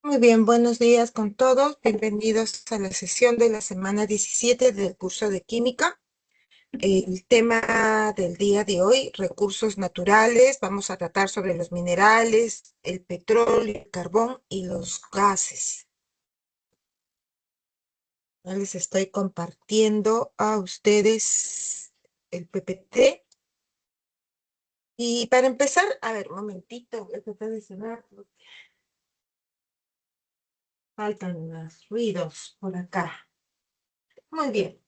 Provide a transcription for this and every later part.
Muy bien, buenos días con todos. Bienvenidos a la sesión de la semana 17 del curso de química. El tema del día de hoy, recursos naturales. Vamos a tratar sobre los minerales, el petróleo, el carbón y los gases. Ya les estoy compartiendo a ustedes el PPT. Y para empezar, a ver, un momentito, voy a tratar de cerrar, porque faltan los ruidos por acá. Muy bien.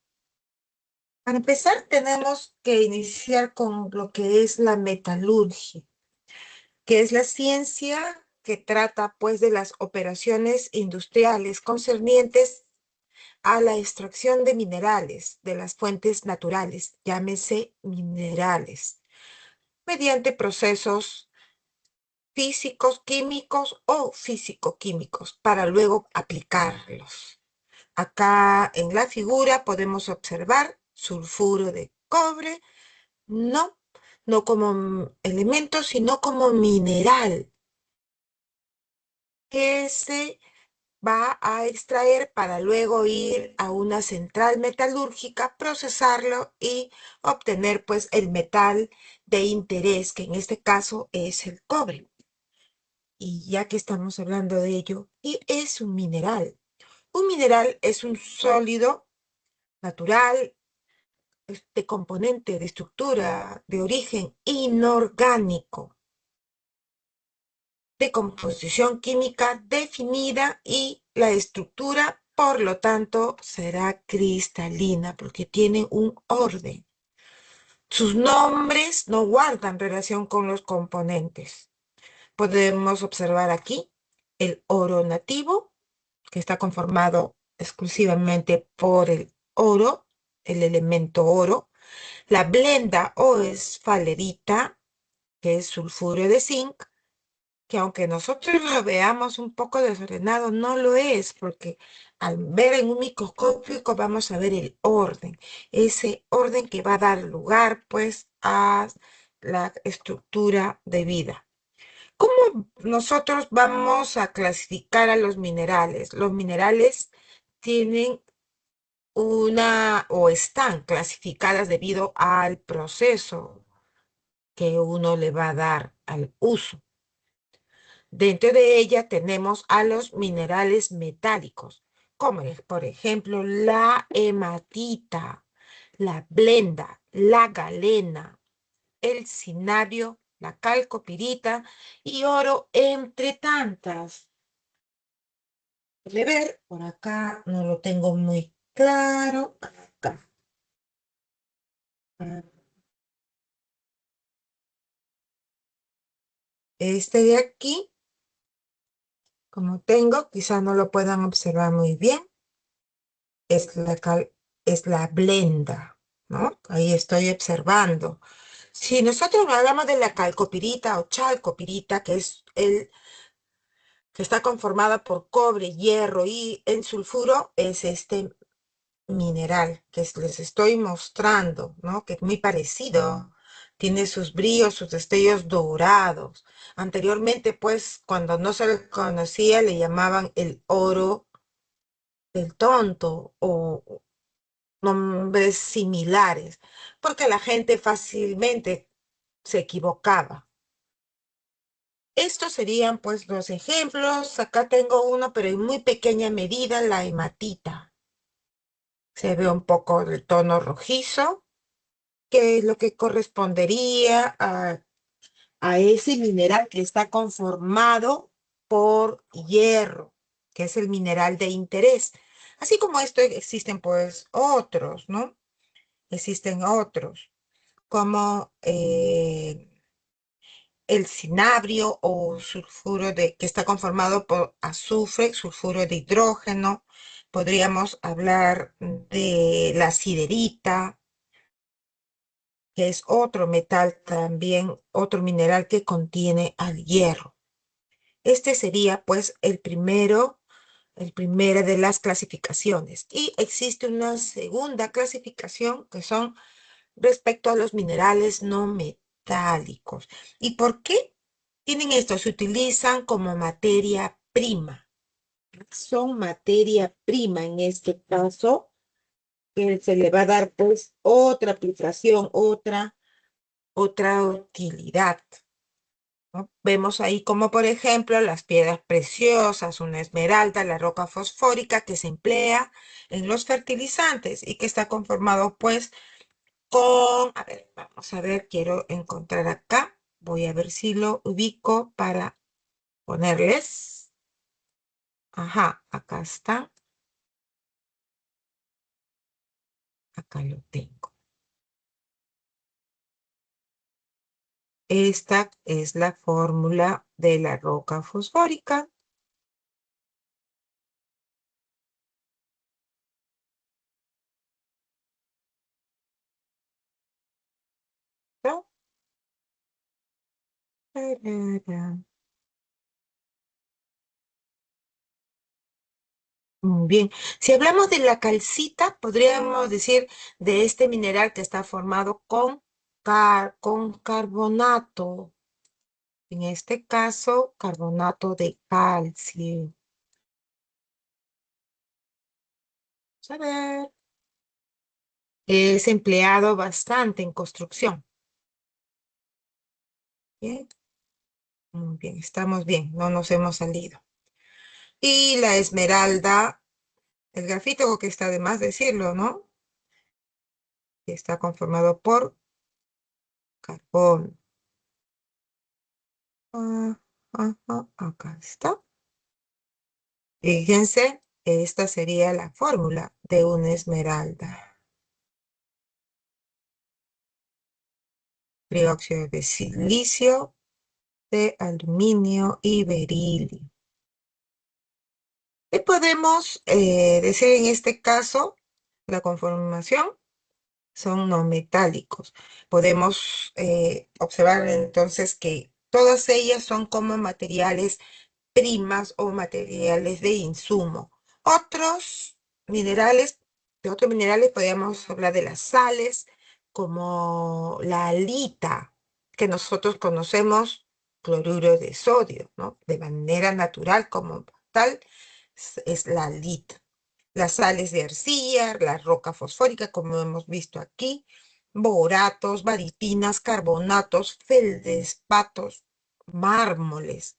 Para empezar, tenemos que iniciar con lo que es la metalurgia, que es la ciencia que trata pues de las operaciones industriales concernientes a la extracción de minerales de las fuentes naturales, llámese minerales, mediante procesos físicos, químicos o físico-químicos para luego aplicarlos. Acá en la figura podemos observar sulfuro de cobre. No, no como elemento, sino como mineral que se va a extraer para luego ir a una central metalúrgica, procesarlo y obtener pues el metal de interés, que en este caso es el cobre. Y ya que estamos hablando de ello, ¿qué es un mineral? Un mineral es un sólido natural de componente, de estructura, de origen inorgánico, de composición química definida y la estructura, por lo tanto, será cristalina porque tiene un orden. Sus nombres no guardan relación con los componentes. Podemos observar aquí el oro nativo, que está conformado exclusivamente por el oro, el elemento oro, la blenda o esfalerita, que es sulfuro de zinc, que aunque nosotros lo veamos un poco desordenado, no lo es, porque al ver en un microscópico vamos a ver el orden, ese orden que va a dar lugar pues a la estructura de vida. ¿Cómo nosotros vamos a clasificar a los minerales? Los minerales tienen una o están clasificadas debido al proceso que uno le va a dar al uso. Dentro de ella tenemos a los minerales metálicos, como por ejemplo la hematita, la blenda, la galena, el cinario, la calcopirita y oro, entre tantas. De ver, por acá no lo tengo muy claro. Acá. Este de aquí, como tengo, quizá no lo puedan observar muy bien. Es la blenda, ¿no? Ahí estoy observando. Si nosotros hablamos de la calcopirita o chalcopirita, que es el que está conformada por cobre, hierro y el sulfuro, es este mineral que les estoy mostrando, ¿no? Que es muy parecido. Tiene sus brillos, sus destellos dorados. Anteriormente, pues, cuando no se le conocía, le llamaban el oro del tonto o nombres similares, porque la gente fácilmente se equivocaba. Estos serían pues los ejemplos. Acá tengo uno, pero en muy pequeña medida, la hematita. Se ve un poco de tono rojizo, que es lo que correspondería a ese mineral que está conformado por hierro, que es el mineral de interés. Así como esto existen pues otros, ¿no? Existen otros, como el cinabrio o sulfuro que está conformado por azufre, sulfuro de hidrógeno. Podríamos hablar de la siderita, que es otro metal también, otro mineral que contiene al hierro. Este sería pues el primero de las clasificaciones. Y existe una segunda clasificación que son respecto a los minerales no metálicos. ¿Y por qué tienen esto? Se utilizan como materia prima. son materia prima en este caso, que se le va a dar pues otra aplicación, otra utilidad, ¿no? Vemos ahí como por ejemplo las piedras preciosas, una esmeralda, la roca fosfórica que se emplea en los fertilizantes y que está conformado pues a ver, vamos a ver, quiero encontrar acá, voy a ver si lo ubico para ponerles. Ajá, acá está, acá lo tengo. Esta es la fórmula de la roca fosfórica, ¿no? Tarara. Muy bien. Si hablamos de la calcita, podríamos decir de este mineral que está formado con carbonato. En este caso, carbonato de calcio. Vamos a ver. Es empleado bastante en construcción. Bien, muy bien, estamos bien, no nos hemos salido. Y la esmeralda, el grafito que está de más decirlo, ¿no? Está conformado por carbón. Acá está. Fíjense, esta sería la fórmula de una esmeralda. Trióxido de silicio, de aluminio y berilio. ¿Qué podemos decir en este caso? La conformación son no metálicos. Podemos observar entonces que todas ellas son como materiales primas o materiales de insumo. Otros minerales, de otros minerales podríamos hablar de las sales, como la halita, que nosotros conocemos cloruro de sodio, ¿no? De manera natural como tal, es la halita. Las sales de arcilla, la roca fosfórica, como hemos visto aquí, boratos, baritinas, carbonatos, feldespatos, mármoles,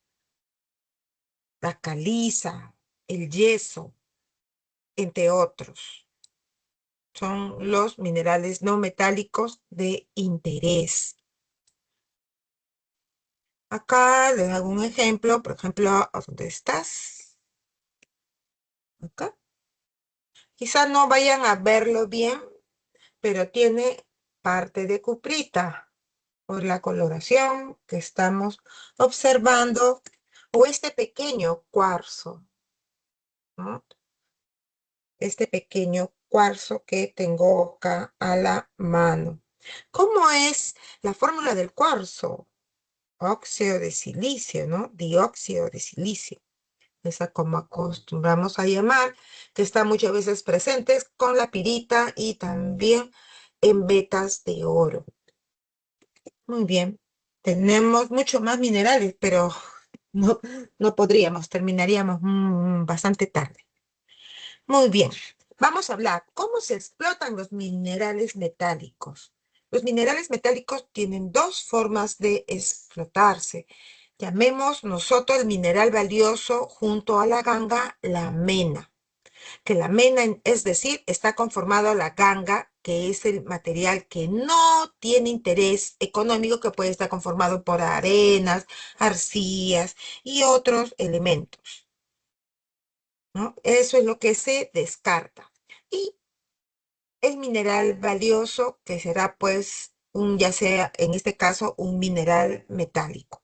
la caliza, el yeso, entre otros. Son los minerales no metálicos de interés. Acá les hago un ejemplo, por ejemplo, ¿dónde estás? Acá. Quizá no vayan a verlo bien, pero tiene parte de cuprita por la coloración que estamos observando, o este pequeño cuarzo, ¿no? Este pequeño cuarzo que tengo acá a la mano. ¿Cómo es la fórmula del cuarzo? Óxido de silicio, ¿no? Dióxido de silicio. Esa como acostumbramos a llamar, que está muchas veces presentes con la pirita y también en vetas de oro. Muy bien. Tenemos mucho más minerales, pero no, no podríamos, terminaríamos bastante tarde. Muy bien, vamos a hablar cómo se explotan los minerales metálicos. Los minerales metálicos tienen dos formas de explotarse. Llamemos nosotros el mineral valioso junto a la ganga la mena, que la mena, es decir, está conformado la ganga, que es el material que no tiene interés económico, que puede estar conformado por arenas, arcillas y otros elementos, ¿no? Eso es lo que se descarta. Y el mineral valioso, que será pues ya sea en este caso un mineral metálico.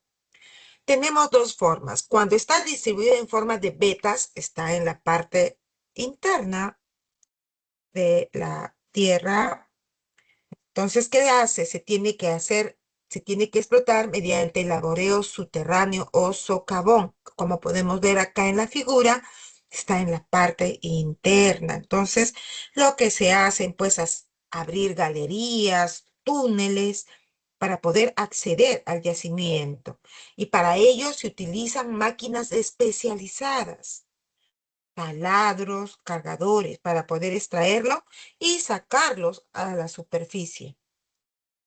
Tenemos dos formas. Cuando está distribuido en forma de vetas, está en la parte interna de la tierra. Entonces, ¿qué hace? Se tiene que explotar mediante el laboreo subterráneo o socavón. Como podemos ver acá en la figura, está en la parte interna. Entonces, lo que se hacen, pues, es abrir galerías, túneles, para poder acceder al yacimiento. Y para ello se utilizan máquinas especializadas. taladros, cargadores para poder extraerlo y sacarlos a la superficie,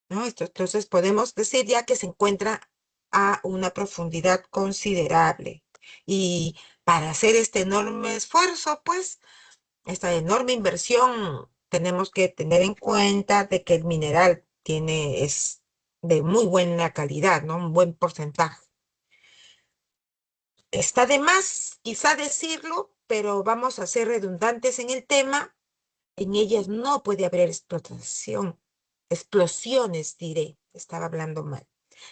¿no? Entonces podemos decir ya que se encuentra a una profundidad considerable. Y para hacer este enorme esfuerzo, pues, esta enorme inversión, tenemos que tener en cuenta de que el mineral es de muy buena calidad, ¿no? Un buen porcentaje. Está de más, quizá decirlo, pero vamos a ser redundantes en el tema. En ellas no puede haber explotación, explosiones, diré, estaba hablando mal.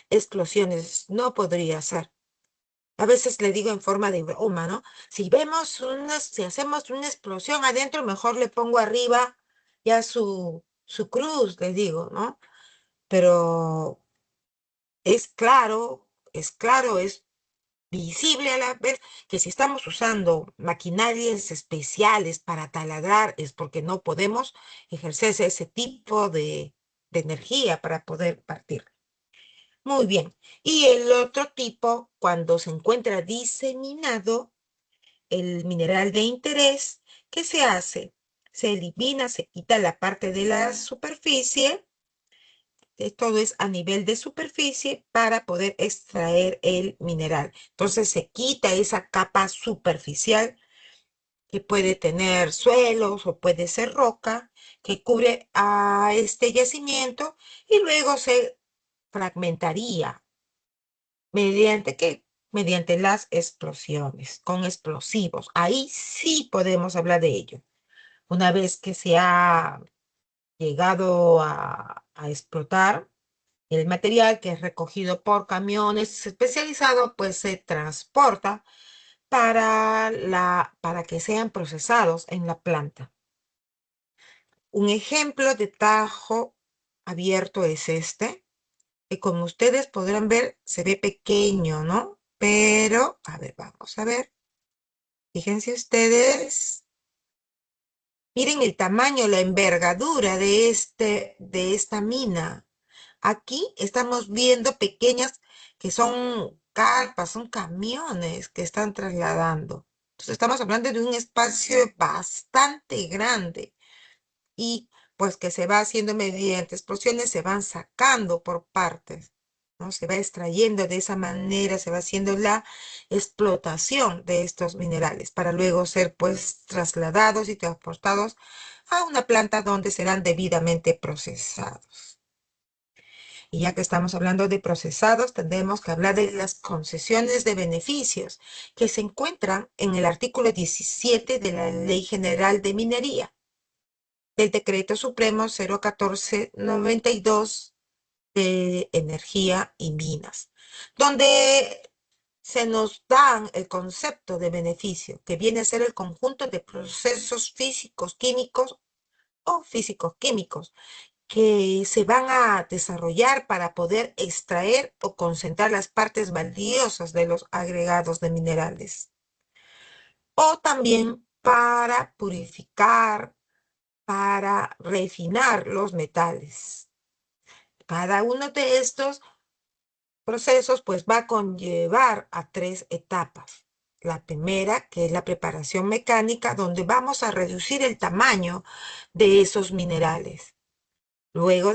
Explosiones no podría ser. A veces le digo en forma de broma, ¿no? Si hacemos una explosión adentro, mejor le pongo arriba ya su cruz, le digo, ¿no? Pero es visible a la vez que si estamos usando maquinarias especiales para taladrar es porque no podemos ejercer ese tipo de energía para poder partir. Muy bien. Y el otro tipo, cuando se encuentra diseminado, el mineral de interés, ¿qué se hace? Se elimina, se quita la parte de la superficie, todo es a nivel de superficie para poder extraer el mineral. Entonces se quita esa capa superficial que puede tener suelos o puede ser roca que cubre a este yacimiento y luego se fragmentaría. ¿Mediante qué? Mediante las explosiones, con explosivos. Ahí sí podemos hablar de ello. Una vez que se ha llegado a explotar, el material que es recogido por camiones especializados, pues se transporta para que sean procesados en la planta. Un ejemplo de tajo abierto es este, que como ustedes podrán ver, se ve pequeño, ¿no? Pero, a ver, vamos a ver. Fíjense ustedes. Miren el tamaño, la envergadura de esta mina. Aquí estamos viendo pequeñas que son carpas, son camiones que están trasladando. Entonces estamos hablando de un espacio bastante grande y pues que se va haciendo mediante explosiones, se van sacando por partes, ¿no? Se va extrayendo de esa manera, se va haciendo la explotación de estos minerales para luego ser pues trasladados y transportados a una planta donde serán debidamente procesados. Y ya que estamos hablando de procesados, tendremos que hablar de las concesiones de beneficios que se encuentran en el artículo 17 de la Ley General de Minería del Decreto Supremo 01492 de Energía y Minas, donde se nos dan el concepto de beneficio, que viene a ser el conjunto de procesos físicos, químicos o físicos químicos que se van a desarrollar para poder extraer o concentrar las partes valiosas de los agregados de minerales. O también para purificar, para refinar los metales. Cada uno de estos procesos pues va a conllevar a tres etapas. La primera, que es la preparación mecánica, donde vamos a reducir el tamaño de esos minerales. Luego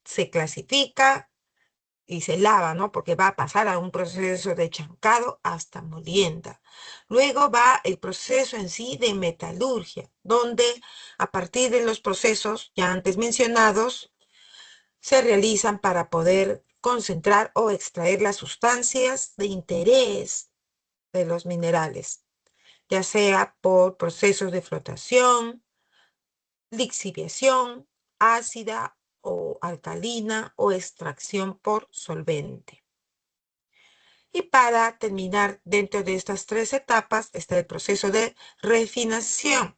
se clasifica y se lava, ¿no? Porque va a pasar a un proceso de chancado hasta molienda. Luego va el proceso en sí de metalurgia, donde a partir de los procesos ya antes mencionados, se realizan para poder concentrar o extraer las sustancias de interés de los minerales, ya sea por procesos de flotación, lixiviación, ácida o alcalina o extracción por solvente. Y para terminar, dentro de estas tres etapas está el proceso de refinación,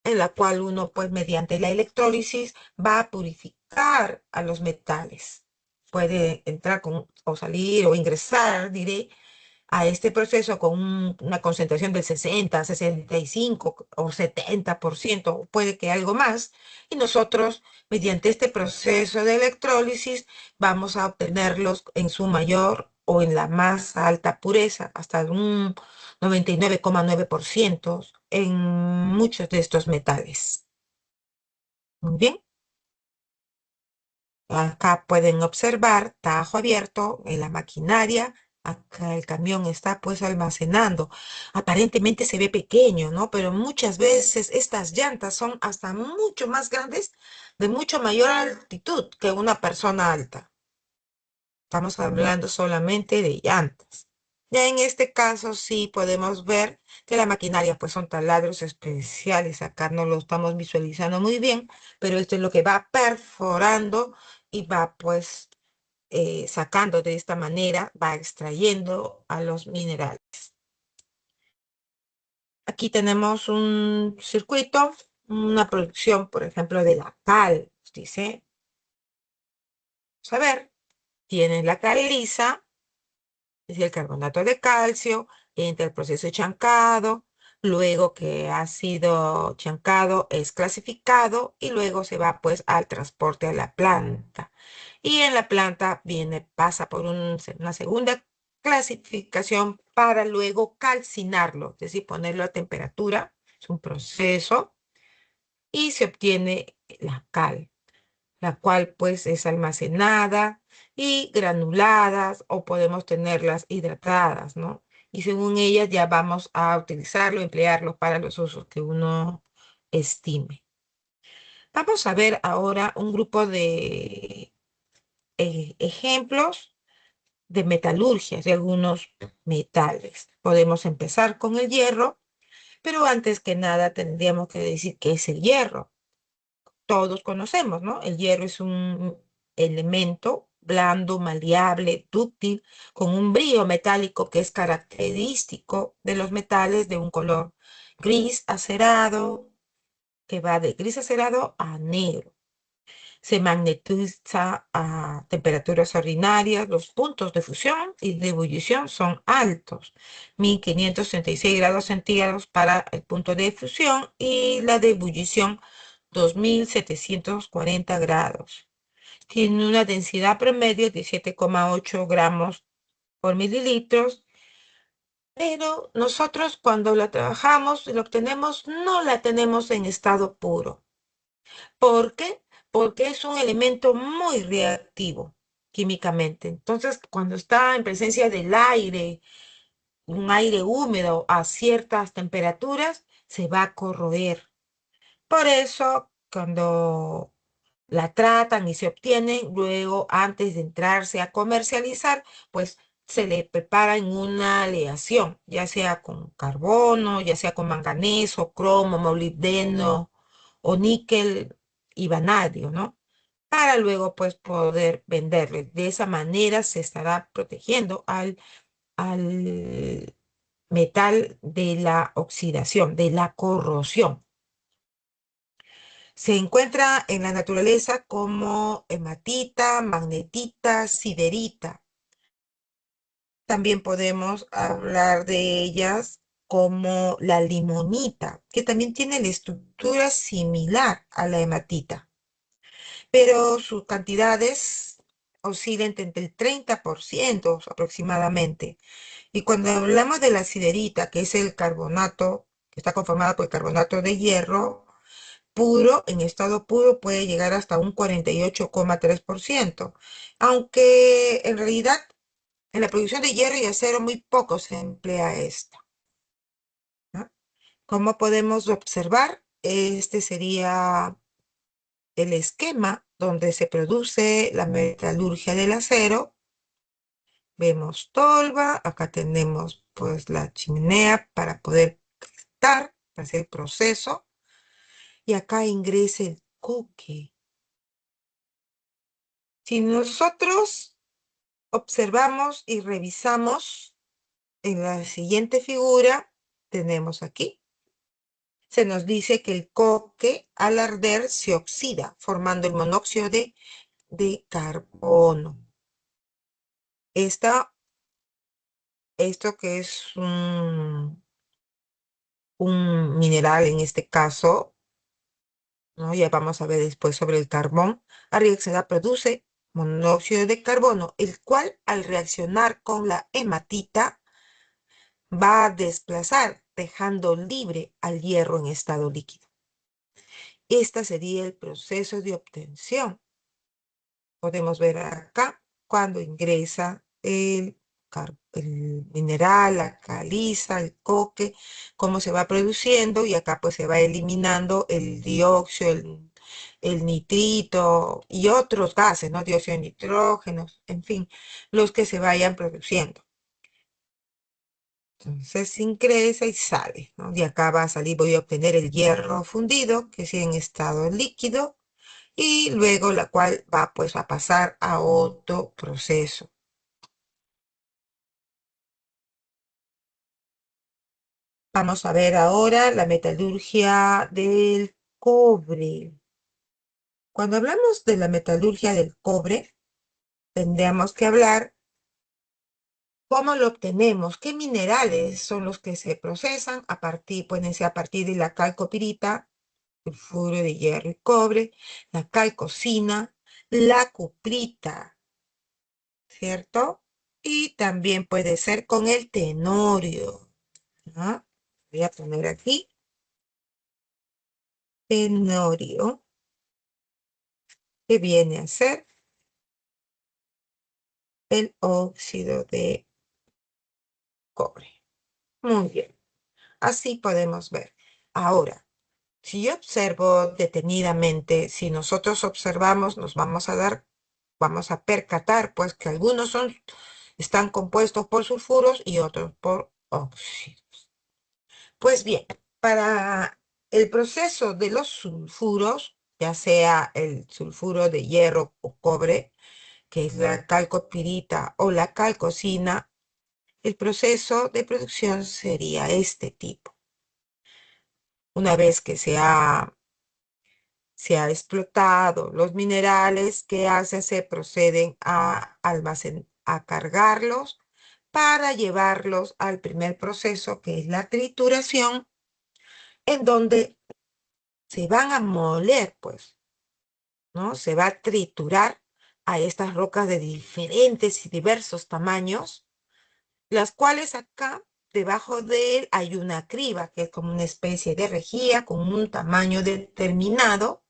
en la cual uno, pues, mediante la electrólisis va a purificar a los metales. Puede entrar o salir o ingresar, diré, a este proceso con una concentración del 60, 65 o 70%, puede que algo más, y nosotros, mediante este proceso de electrólisis, vamos a obtenerlos en su mayor o en la más alta pureza, hasta un 99,9% en muchos de estos metales. Muy bien. Acá pueden observar tajo abierto en la maquinaria. Acá el camión está pues almacenando. Aparentemente se ve pequeño, ¿no? Pero muchas veces estas llantas son hasta mucho más grandes, de mucho mayor altitud que una persona alta. Estamos hablando solamente de llantas. Ya en este caso sí podemos ver que la maquinaria pues son taladros especiales. Acá no lo estamos visualizando muy bien, pero esto es lo que va perforando y va pues sacando de esta manera, va extrayendo a los minerales. Aquí tenemos un circuito, una producción, por ejemplo, de la cal. Dice, vamos a ver, tiene la cal lisa, es decir, el carbonato de calcio, entra el proceso de chancado, luego que ha sido chancado es clasificado y luego se va pues al transporte a la planta. Y en la planta pasa por una segunda clasificación para luego calcinarlo, es decir, ponerlo a temperatura, es un proceso, y se obtiene la cal, la cual pues es almacenada y granuladas o podemos tenerlas hidratadas, ¿no? Y según ellas ya vamos a utilizarlo, emplearlo para los usos que uno estime. Vamos a ver ahora un grupo de ejemplos de metalurgia, de algunos metales. Podemos empezar con el hierro, pero antes que nada tendríamos que decir qué es el hierro. Todos conocemos, ¿no? El hierro es un elemento blando, maleable, dúctil, con un brillo metálico que es característico de los metales de un color gris acerado, que va de gris acerado a negro. Se magnetiza a temperaturas ordinarias, los puntos de fusión y de ebullición son altos, 1536 grados centígrados para el punto de fusión y la de ebullición 2740 grados. Tiene una densidad promedio de 7,8 gramos por mililitros, pero nosotros cuando la trabajamos y la obtenemos no la tenemos en estado puro. ¿Por qué? Porque es un elemento muy reactivo químicamente. Entonces, cuando está en presencia del aire, un aire húmedo a ciertas temperaturas, se va a corroer. Por eso, cuando la tratan y se obtienen, luego, antes de entrarse a comercializar, pues se le prepara en una aleación, ya sea con carbono, ya sea con manganeso, cromo, molibdeno o níquel y vanadio, ¿no? Para luego, pues, poder venderle. De esa manera se estará protegiendo al metal de la oxidación, de la corrosión. Se encuentra en la naturaleza como hematita, magnetita, siderita. También podemos hablar de ellas como la limonita, que también tiene la estructura similar a la hematita, pero sus cantidades oscilan entre el 30% aproximadamente. Y cuando hablamos de la siderita, que es el carbonato, que está conformada por el carbonato de hierro, puro, en estado puro, puede llegar hasta un 48,3%, aunque en realidad en la producción de hierro y acero muy poco se emplea esta, ¿no? Como podemos observar, este sería el esquema donde se produce la metalurgia del acero. Vemos tolva, acá tenemos pues la chimenea para poder calentar, hacer el proceso, y acá ingresa el coque. Si nosotros observamos y revisamos en la siguiente figura, tenemos aquí, se nos dice que el coque al arder se oxida, formando el monóxido de carbono. Esto que es un mineral en este caso, ¿no? Ya vamos a ver después sobre el carbón. La reacción produce monóxido de carbono, el cual al reaccionar con la hematita va a desplazar, dejando libre al hierro en estado líquido. Este sería el proceso de obtención. Podemos ver acá cuando ingresa el mineral, la caliza, el coque, cómo se va produciendo, y acá pues se va eliminando el dióxido, el nitrito y otros gases, ¿no? Dióxido de nitrógeno, en fin, los que se vayan produciendo. Entonces ingresa y sale, ¿no? Y acá va a salir, voy a obtener el hierro fundido, que es en estado líquido, y luego la cual va pues a pasar a otro proceso. Vamos a ver ahora la metalurgia del cobre. Cuando hablamos de la metalurgia del cobre, tendríamos que hablar cómo lo obtenemos, qué minerales son los que se procesan a partir, pueden ser a partir de la calcopirita, sulfuro de hierro y cobre, la calcosina, la cuprita, ¿cierto? Y también puede ser con el tenorio, ¿no? Voy a poner aquí tenorio, que viene a ser el óxido de cobre. Muy bien, así podemos ver. Ahora, si yo observo detenidamente, si nosotros observamos, nos vamos a percatar, pues, que algunos están compuestos por sulfuros y otros por óxidos. Pues bien, para el proceso de los sulfuros, ya sea el sulfuro de hierro o cobre, que es la calcopirita o la calcosina, el proceso de producción sería este tipo. Una vez que se ha explotado los minerales, ¿qué hace? Se proceden a a cargarlos para llevarlos al primer proceso, que es la trituración, en donde se van a moler, pues, ¿no? Se va a triturar a estas rocas de diferentes y diversos tamaños, las cuales acá debajo de él hay una criba, que es como una especie de rejilla con un tamaño determinado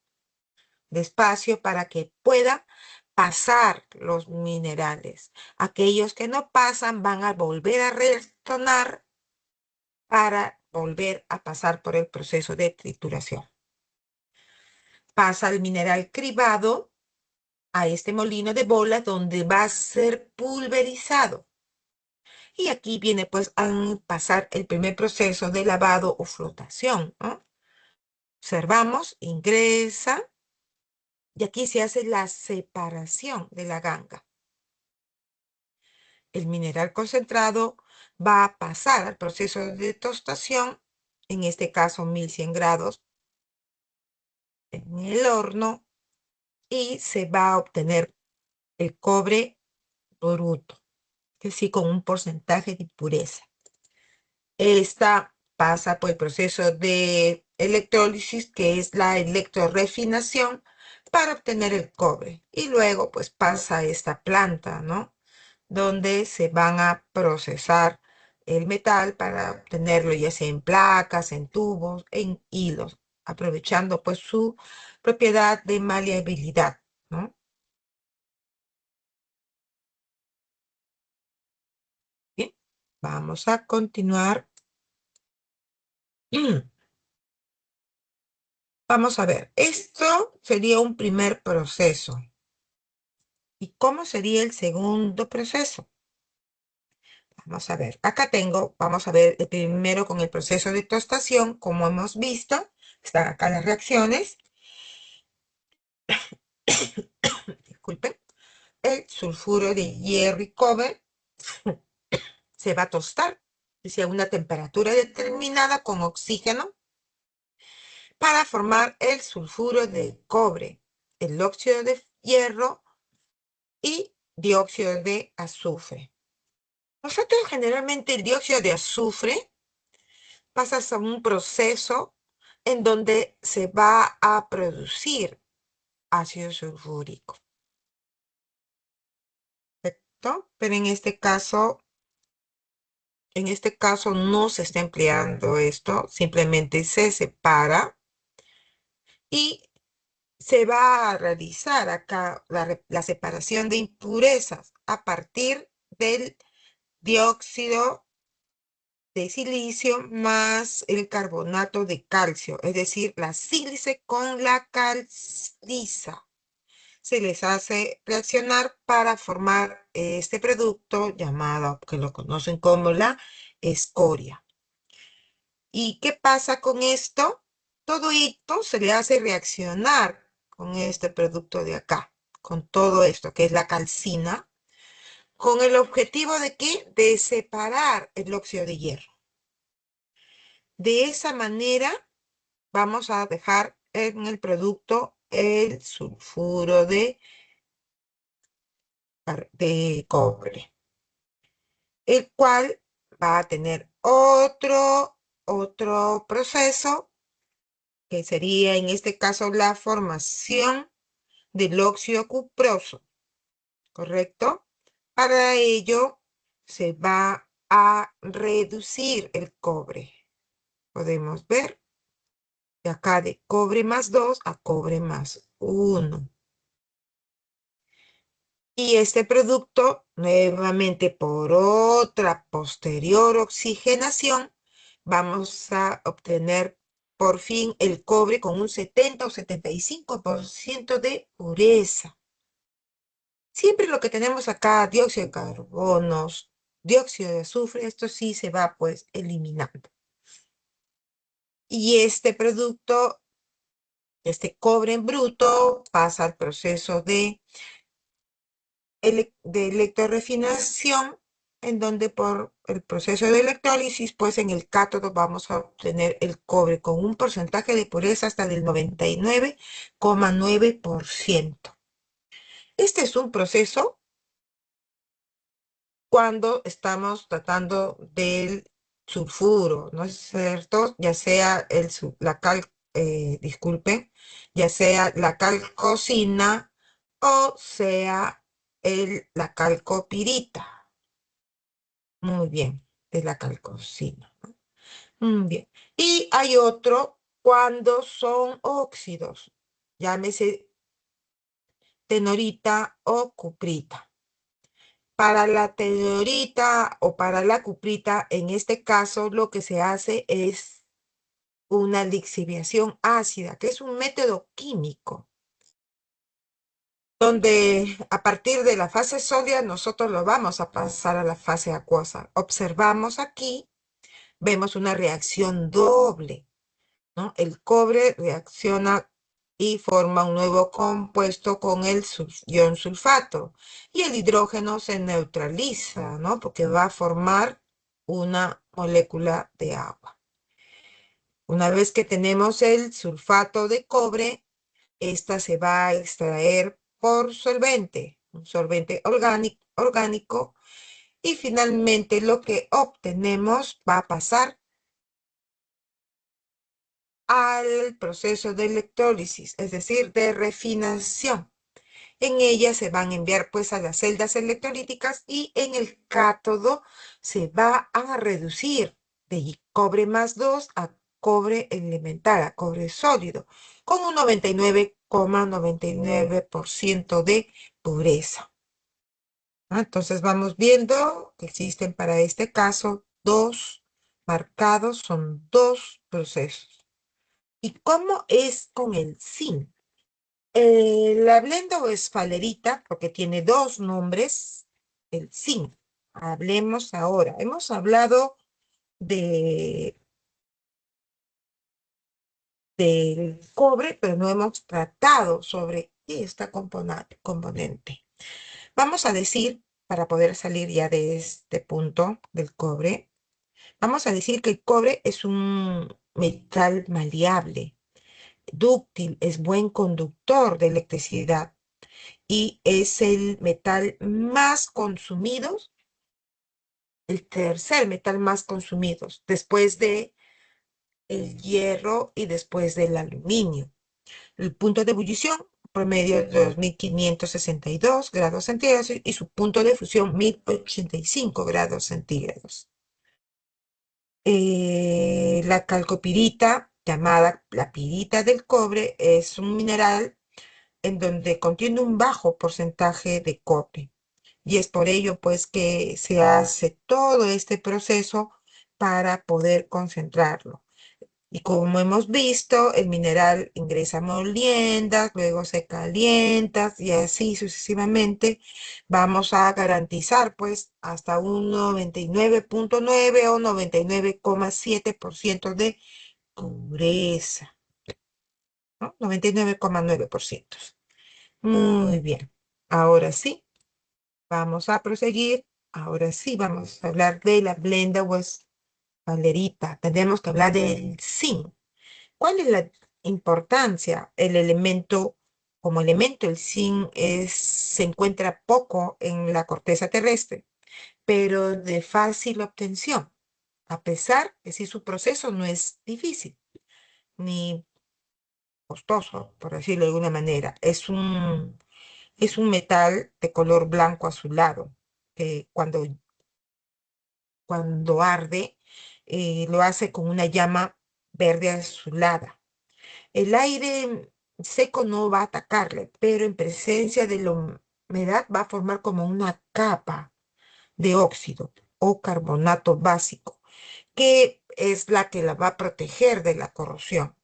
de espacio para que pueda pasar los minerales. Aquellos que no pasan van a volver a retornar para volver a pasar por el proceso de trituración. Pasa el mineral cribado a este molino de bola donde va a ser pulverizado. Y aquí viene pues a pasar el primer proceso de lavado o flotación, ¿no? Observamos, ingresa, y aquí se hace la separación de la ganga. El mineral concentrado va a pasar al proceso de tostación, en este caso 1100 grados, en el horno, y se va a obtener el cobre bruto, que sí, con un porcentaje de impureza. Esta pasa por el proceso de electrólisis, que es la electrorefinación, para obtener el cobre. Y luego, pues pasa a esta planta, ¿no? Donde se van a procesar el metal para obtenerlo ya sea en placas, en tubos, en hilos, aprovechando pues su propiedad de maleabilidad, ¿no? Bien, vamos a continuar. Vamos a ver, esto sería un primer proceso. ¿Y cómo sería el segundo proceso? Vamos a ver, acá tengo, vamos a ver primero con el proceso de tostación, como hemos visto, están acá las reacciones. Disculpen. El sulfuro de hierro y cobre se va a tostar, a una temperatura determinada con oxígeno, para formar el sulfuro de cobre, el óxido de hierro y dióxido de azufre. Nosotros generalmente el dióxido de azufre pasa a un proceso en donde se va a producir ácido sulfúrico. ¿Perfecto? Pero en este caso En este caso no se está empleando esto, simplemente se separa y se va a realizar acá la separación de impurezas a partir del dióxido de silicio más el carbonato de calcio, es decir, la sílice con la calciza. Se les hace reaccionar para formar este producto llamado, que lo conocen como la escoria. ¿Y qué pasa con esto? Todo esto se le hace reaccionar con este producto de acá, con todo esto, que es la calcina, con el objetivo de ¿qué? De separar el óxido de hierro. De esa manera vamos a dejar en el producto el sulfuro de cobre, el cual va a tener otro proceso, que sería en este caso la formación del óxido cuproso, ¿correcto? Para ello se va a reducir el cobre. Podemos ver de acá de cobre más 2 a cobre más 1. Y este producto, nuevamente por otra posterior oxigenación, vamos a obtener por fin el cobre con un 70 o 75% de pureza. Siempre lo que tenemos acá, dióxido de carbonos, dióxido de azufre, esto sí se va pues eliminando. Y este producto, este cobre en bruto, pasa al proceso de electrorefinación, en donde por el proceso de electrólisis, pues en el cátodo vamos a obtener el cobre con un porcentaje de pureza hasta del 99,9%. Este es un proceso cuando estamos tratando del sulfuro, ¿no es cierto? Ya sea disculpe, ya sea la calcosina o sea la calcopirita. Muy bien, es la calcosina. Bien. Y hay otro cuando son óxidos, llámese tenorita o cuprita. Para la tenorita o para la cuprita, en este caso, lo que se hace es una lixiviación ácida, que es un método químico, donde a partir de la fase sólida nosotros lo vamos a pasar a la fase acuosa. Observamos aquí, vemos una reacción doble, ¿no? El cobre reacciona y forma un nuevo compuesto con el ion sulfato. Y el hidrógeno se neutraliza, ¿no? Porque va a formar una molécula de agua. Una vez que tenemos el sulfato de cobre, esta se va a extraer por solvente, un solvente orgánico, y finalmente lo que obtenemos va a pasar al proceso de electrólisis, es decir, de refinación. En ella se van a enviar pues a las celdas electrolíticas y en el cátodo se va a reducir de cobre más 2 a cobre elemental, a cobre sólido, con un 99,99% de pureza. Entonces vamos viendo que existen para este caso dos marcados, son dos procesos. ¿Y cómo es con el zinc? La blenda o esfalerita, porque tiene dos nombres, el zinc. Hablemos ahora. Hemos hablado de, del cobre, pero no hemos tratado sobre esta componente. Vamos a decir, para poder salir ya de este punto del cobre, vamos a decir que el cobre es un metal maleable, dúctil, es buen conductor de electricidad y es el metal más consumido, el tercer metal más consumido, después de el hierro y después del aluminio. El punto de ebullición promedio de 2562 grados centígrados y su punto de fusión 1085 grados centígrados. La calcopirita, llamada la pirita del cobre, es un mineral en donde contiene un bajo porcentaje de cobre. Y es por ello, pues, que se hace todo este proceso para poder concentrarlo. Y como hemos visto, el mineral ingresa a moliendas, luego se calienta y así sucesivamente vamos a garantizar pues hasta un 99,9 o 99,7% de pureza, ¿no? 99,9%. Muy bien. Ahora sí, vamos a proseguir. Ahora sí, vamos a hablar de la blenda West Valerita. Tendremos que hablar del zinc. ¿Cuál es la importancia? El elemento, como elemento, el zinc se encuentra poco en la corteza terrestre, pero de fácil obtención, a pesar que sí su proceso no es difícil ni costoso, por decirlo de alguna manera. Es un metal de color blanco azulado, que cuando arde, lo hace con una llama verde azulada. El aire seco no va a atacarle, pero en presencia de la humedad va a formar como una capa de óxido o carbonato básico, que es la que la va a proteger de la corrosión.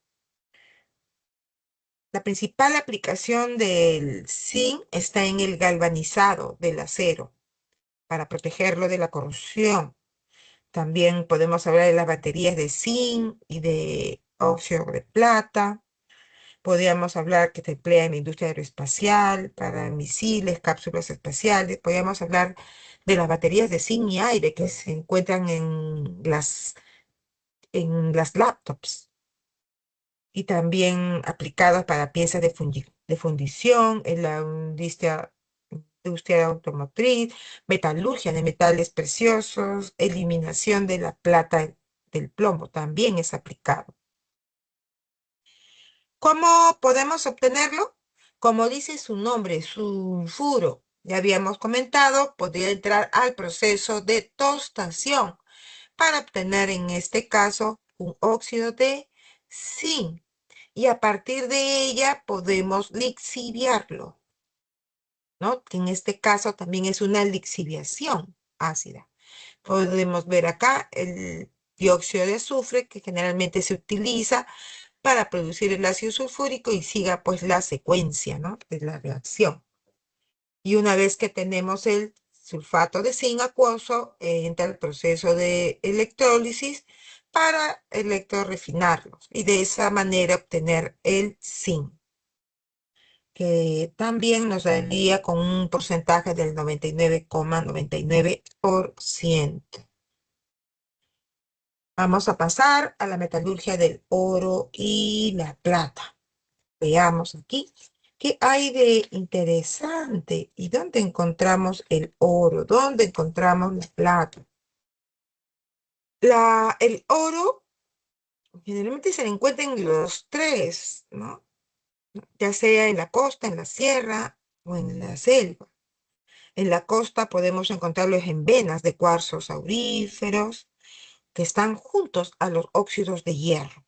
La principal aplicación del zinc está en el galvanizado del acero para protegerlo de la corrosión. También podemos hablar de las baterías de zinc y de óxido de plata. Podríamos hablar que se emplea en la industria aeroespacial, para misiles, cápsulas espaciales. Podríamos hablar de las baterías de zinc y aire que se encuentran en las laptops y también aplicadas para piezas de fundición, en la industria automotriz, metalurgia de metales preciosos, eliminación de la plata del plomo, también es aplicado. ¿Cómo podemos obtenerlo? Como dice su nombre, sulfuro. Ya habíamos comentado, podría entrar al proceso de tostación para obtener en este caso un óxido de zinc. Y a partir de ella podemos lixiviarlo, ¿no? Que en este caso también es una lixiviación ácida. Podemos ver acá el dióxido de azufre que generalmente se utiliza para producir el ácido sulfúrico y siga pues la secuencia, ¿no? De la reacción. Y una vez que tenemos el sulfato de zinc acuoso, entra el proceso de electrólisis para electrorefinarlos y de esa manera obtener el zinc, que también nos daría con un porcentaje del 99,99%. Vamos a pasar a la metalurgia del oro y la plata. Veamos aquí qué hay de interesante y dónde encontramos el oro, dónde encontramos la plata. El oro generalmente se le encuentra en los tres, ¿no? Ya sea en la costa, en la sierra o en la selva. En la costa podemos encontrarlos en venas de cuarzos auríferos que están juntos a los óxidos de hierro.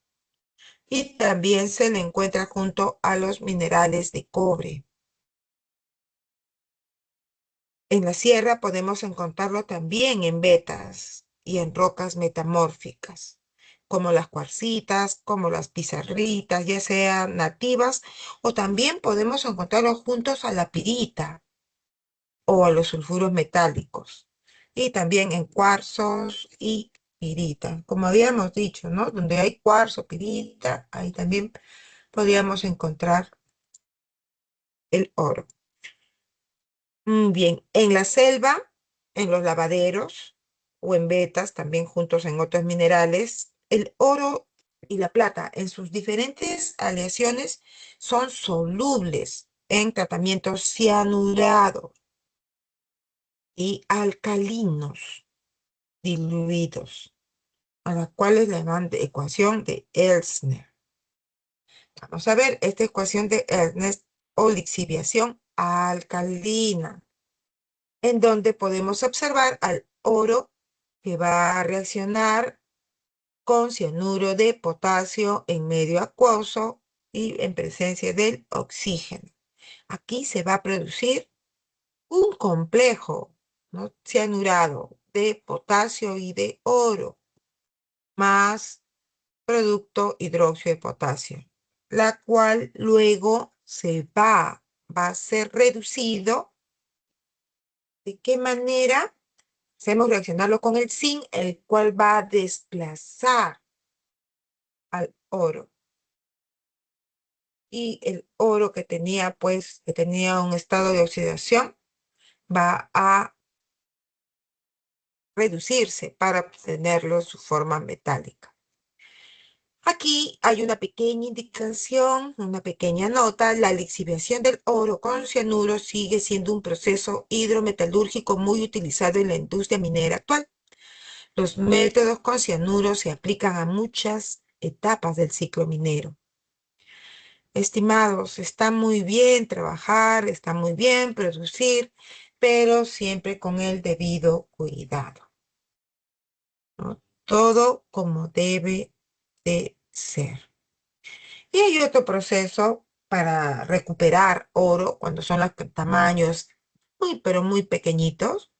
Y también se le encuentra junto a los minerales de cobre. En la sierra podemos encontrarlo también en vetas y en rocas metamórficas, como las cuarcitas, como las pizarritas, ya sean nativas, o también podemos encontrarlo juntos a la pirita o a los sulfuros metálicos, y también en cuarzos y pirita. Como habíamos dicho, ¿no? Donde hay cuarzo, pirita, ahí también podríamos encontrar el oro. Bien, en la selva, en los lavaderos o en vetas, también juntos en otros minerales, el oro y la plata en sus diferentes aleaciones son solubles en tratamientos cianurados y alcalinos diluidos, a las cuales le llaman de ecuación de Elsner. Vamos a ver esta ecuación de Elsner o lixiviación alcalina, en donde podemos observar al oro que va a reaccionar con cianuro de potasio en medio acuoso y en presencia del oxígeno. Aquí se va a producir un complejo, ¿no?, cianurado de potasio y de oro, más producto hidróxido de potasio, la cual luego va a ser reducido. ¿De qué manera? Hacemos reaccionarlo con el zinc, el cual va a desplazar al oro. Y el oro que tenía, pues, que tenía un estado de oxidación, va a reducirse para obtenerlo su forma metálica. Aquí hay una pequeña indicación, una pequeña nota. La lixiviación del oro con cianuro sigue siendo un proceso hidrometalúrgico muy utilizado en la industria minera actual. Los métodos con cianuro se aplican a muchas etapas del ciclo minero. Estimados, está muy bien trabajar, está muy bien producir, pero siempre con el debido cuidado, ¿no? Todo como debe de ser. Y hay otro proceso para recuperar oro cuando son los tamaños muy, pero muy pequeñitos.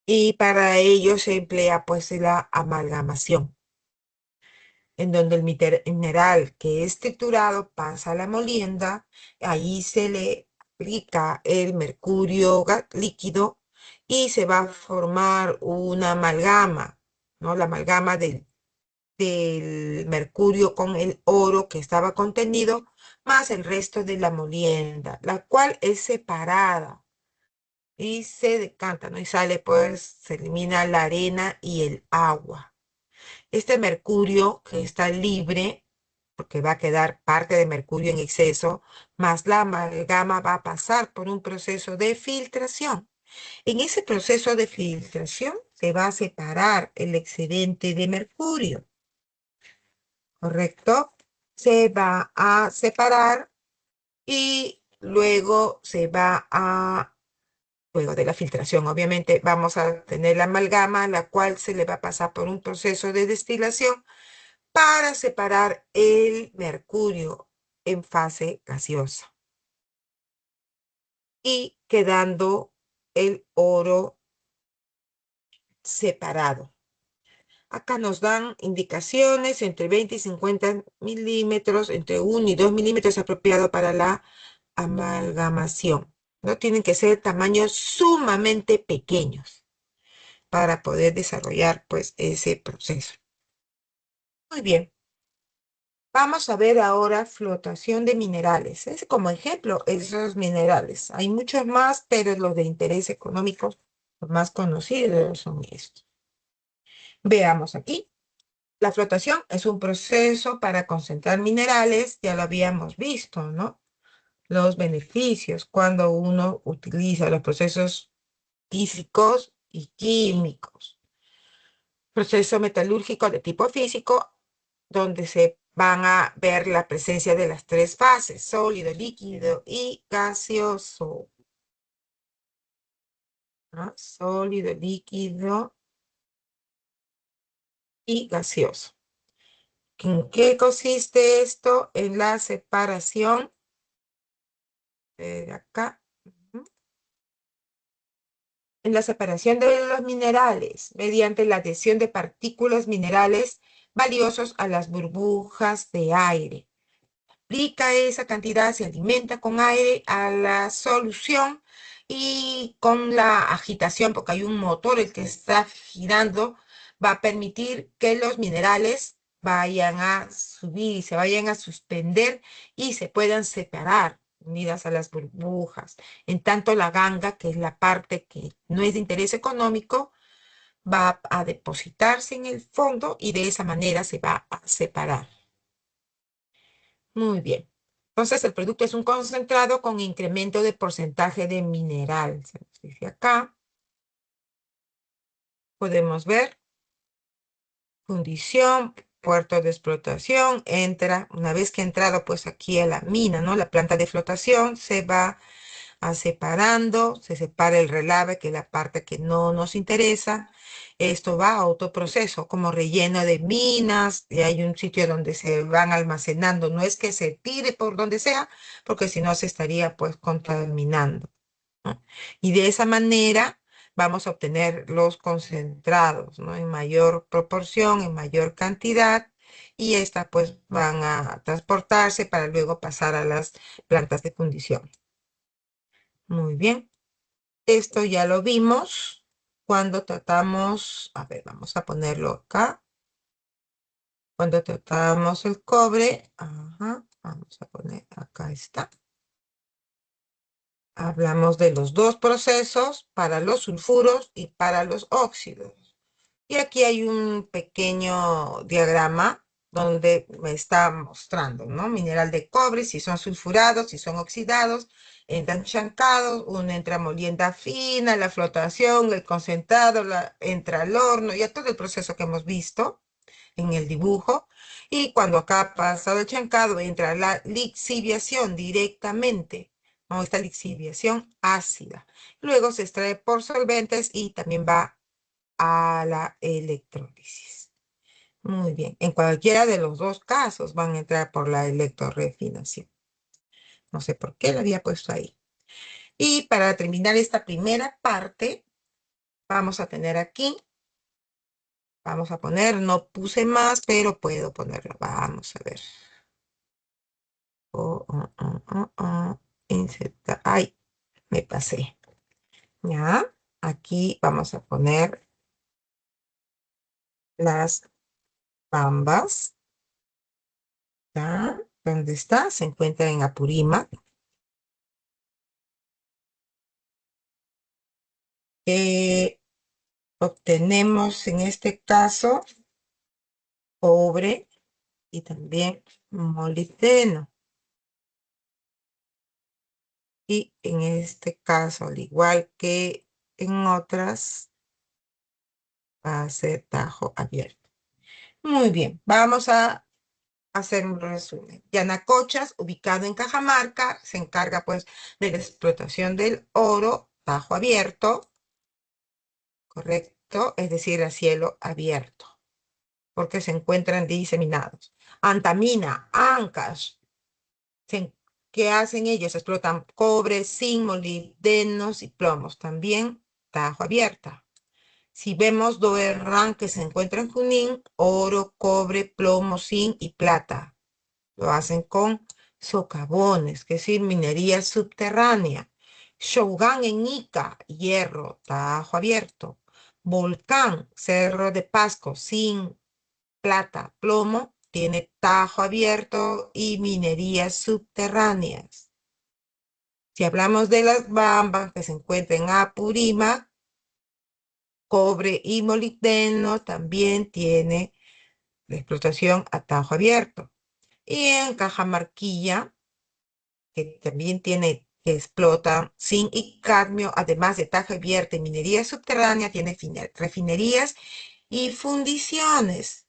Y para ello se emplea pues la amalgamación, en donde el mineral que es triturado pasa a la molienda, ahí se le aplica el mercurio líquido y se va a formar una amalgama, ¿no? La amalgama del mercurio con el oro que estaba contenido, más el resto de la molienda, la cual es separada y se decanta, ¿no? Y sale, pues, se elimina la arena y el agua. Este mercurio que está libre, porque va a quedar parte de mercurio en exceso, más la amalgama va a pasar por un proceso de filtración. En ese proceso de filtración se va a separar el excedente de mercurio, ¿correcto? Se va a separar y luego luego de la filtración, obviamente, vamos a tener la amalgama, la cual se le va a pasar por un proceso de destilación para separar el mercurio en fase gaseosa y quedando el oro separado. Acá nos dan indicaciones entre 20 y 50 milímetros, entre 1 y 2 milímetros apropiado para la amalgamación. No tienen que ser tamaños sumamente pequeños para poder desarrollar pues ese proceso. Muy bien. Vamos a ver ahora flotación de minerales. Es como ejemplo esos minerales. Hay muchos más, pero los de interés económico, los más conocidos son estos. Veamos aquí. La flotación es un proceso para concentrar minerales, ya lo habíamos visto, ¿no? Los beneficios cuando uno utiliza los procesos físicos y químicos. Proceso metalúrgico de tipo físico, donde se van a ver la presencia de las tres fases, sólido, líquido y gaseoso, ¿no? Sólido, líquido y gaseoso. ¿En qué consiste esto? En la separación de acá. En la separación de los minerales mediante la adhesión de partículas minerales valiosos a las burbujas de aire. Aplica esa cantidad, se alimenta con aire a la solución y con la agitación, porque hay un motor el que está girando, va a permitir que los minerales vayan a subir y se vayan a suspender y se puedan separar unidas a las burbujas. En tanto, la ganga, que es la parte que no es de interés económico, va a depositarse en el fondo y de esa manera se va a separar. Muy bien. Entonces, el producto es un concentrado con incremento de porcentaje de mineral. Se nos dice acá. Podemos ver fundición, puerto de explotación, entra, una vez que ha entrado pues aquí a la mina, ¿no? La planta de flotación se va a separando, se separa el relave, que es la parte que no nos interesa. Esto va a otro proceso, como relleno de minas, y hay un sitio donde se van almacenando. No es que se tire por donde sea, porque si no se estaría pues contaminando, ¿no? Y de esa manera vamos a obtener los concentrados, ¿no? En mayor proporción, en mayor cantidad, y estas pues van a transportarse para luego pasar a las plantas de fundición. Muy bien, esto ya lo vimos cuando tratamos, a ver, vamos a ponerlo acá, cuando tratamos el cobre, ajá, vamos a poner, acá está. Hablamos de los dos procesos para los sulfuros y para los óxidos. Y aquí hay un pequeño diagrama donde me está mostrando, ¿no? Mineral de cobre, si son sulfurados, si son oxidados, entran chancados, uno entra molienda fina, la flotación, el concentrado, entra al horno, ya todo el proceso que hemos visto en el dibujo. Y cuando acá ha pasado el chancado, entra la lixiviación directamente, ¿no? Esta lixiviación ácida. Luego se extrae por solventes y también va a la electrólisis. Muy bien. En cualquiera de los dos casos van a entrar por la electrorefinación. No sé por qué lo había puesto ahí. Y para terminar esta primera parte, vamos a tener aquí, vamos a poner, no puse más, pero puedo ponerlo. Vamos a ver. Insertar. Ay, me pasé. Ya. Aquí vamos a poner las bambas. ¿Ya? ¿Dónde está? Se encuentra en Apurímac. Obtenemos en este caso cobre y también molibdeno. Y en este caso, al igual que en otras, va a ser tajo abierto. Muy bien, vamos a hacer un resumen. Yanacochas, ubicado en Cajamarca, se encarga pues de la explotación del oro, tajo abierto, ¿correcto? Es decir, a cielo abierto, porque se encuentran diseminados. Antamina, Ancash, ¿qué hacen ellos? Explotan cobre, zinc, molibdenos y plomos. También tajo abierta. Si vemos Doerran que se encuentra en Junín, oro, cobre, plomo, zinc y plata. Lo hacen con socavones, que es decir, minería subterránea. Shogun en Ica, hierro, tajo abierto. Volcán, Cerro de Pasco, zinc, plata, plomo, tiene tajo abierto y minerías subterráneas. Si hablamos de las bambas que se encuentran en Apurímac, cobre y molibdeno también tiene la explotación a tajo abierto. Y en Cajamarquilla, que también tiene, que explota zinc y cadmio, además de tajo abierto y minería subterránea, tiene refinerías y fundiciones,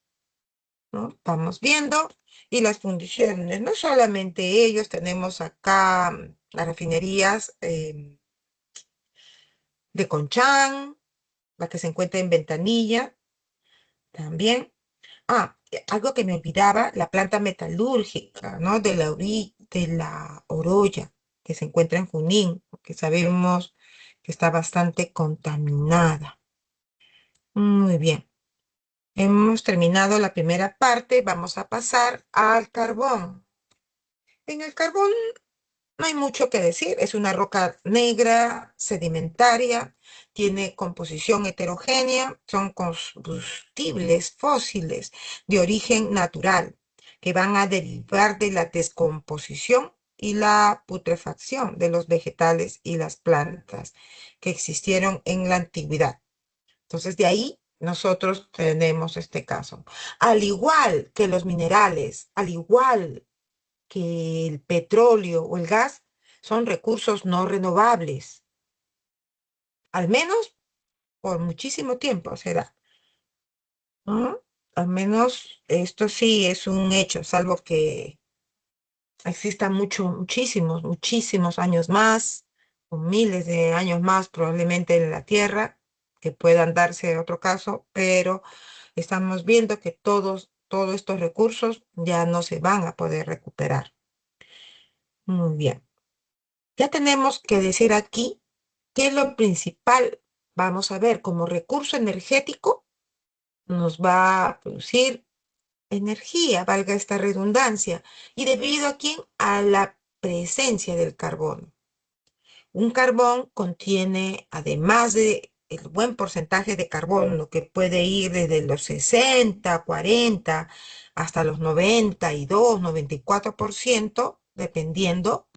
¿no? Estamos viendo. Y las fundiciones, no solamente ellos, tenemos acá las refinerías de Conchán, la que se encuentra en Ventanilla, también. Algo que me olvidaba, la planta metalúrgica, ¿no? De la Oroya, que se encuentra en Junín, que sabemos que está bastante contaminada. Muy bien. Hemos terminado la primera parte, vamos a pasar al carbón. En el carbón no hay mucho que decir, es una roca negra, sedimentaria, tiene composición heterogénea, son combustibles fósiles de origen natural que van a derivar de la descomposición y la putrefacción de los vegetales y las plantas que existieron en la antigüedad. Entonces, de ahí nosotros tenemos este caso. Al igual que los minerales, al igual que el petróleo o el gas son recursos no renovables, al menos por muchísimo tiempo será, ¿no? Al menos esto sí es un hecho, salvo que exista muchísimos años más, o miles de años más probablemente en la Tierra, que puedan darse otro caso, pero estamos viendo que todos estos recursos ya no se van a poder recuperar. Muy bien. Ya tenemos que decir aquí qué es lo principal. Vamos a ver, como recurso energético nos va a producir energía, valga esta redundancia, y debido a quién, a la presencia del carbono. Un carbón contiene, además de el buen porcentaje de carbono, que puede ir desde los 60, 40, hasta los 92, 94%, dependiendo,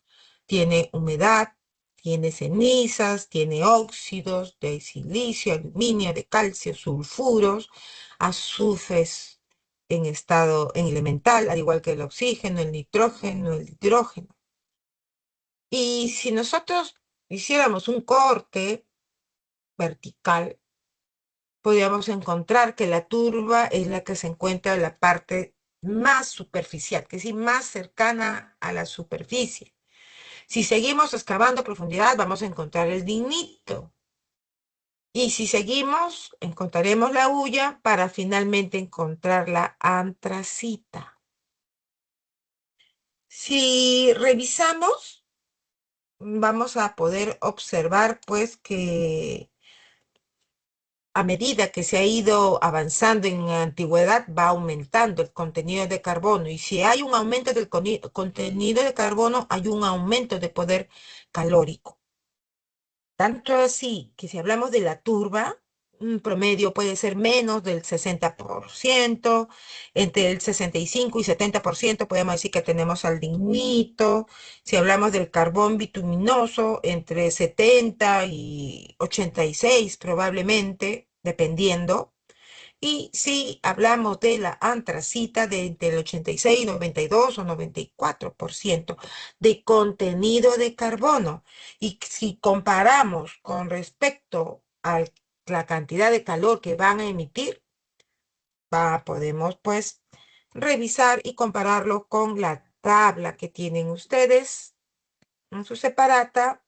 tiene humedad, tiene cenizas, tiene óxidos de silicio, aluminio, de calcio, sulfuros, azufres en elemental, al igual que el oxígeno, el nitrógeno, el hidrógeno. Y si nosotros hiciéramos un corte vertical, podríamos encontrar que la turba es la que se encuentra en la parte más superficial, que es decir, más cercana a la superficie. Si seguimos excavando a profundidad, vamos a encontrar el lignito. Y si seguimos, encontraremos la hulla para finalmente encontrar la antracita. Si revisamos, vamos a poder observar pues que a medida que se ha ido avanzando en la antigüedad, va aumentando el contenido de carbono. Y si hay un aumento del contenido de carbono, hay un aumento de poder calórico. Tanto así que si hablamos de la turba, un promedio puede ser menos del 60%, entre el 65 y 70% podemos decir que tenemos al lignito. Si hablamos del carbón bituminoso, entre 70 y 86 probablemente, dependiendo. Y si hablamos de la antracita, de entre el 86, 92 o 94% de contenido de carbono. Y si comparamos con respecto a la cantidad de calor que van a emitir, podemos pues revisar y compararlo con la tabla que tienen ustedes en su separata.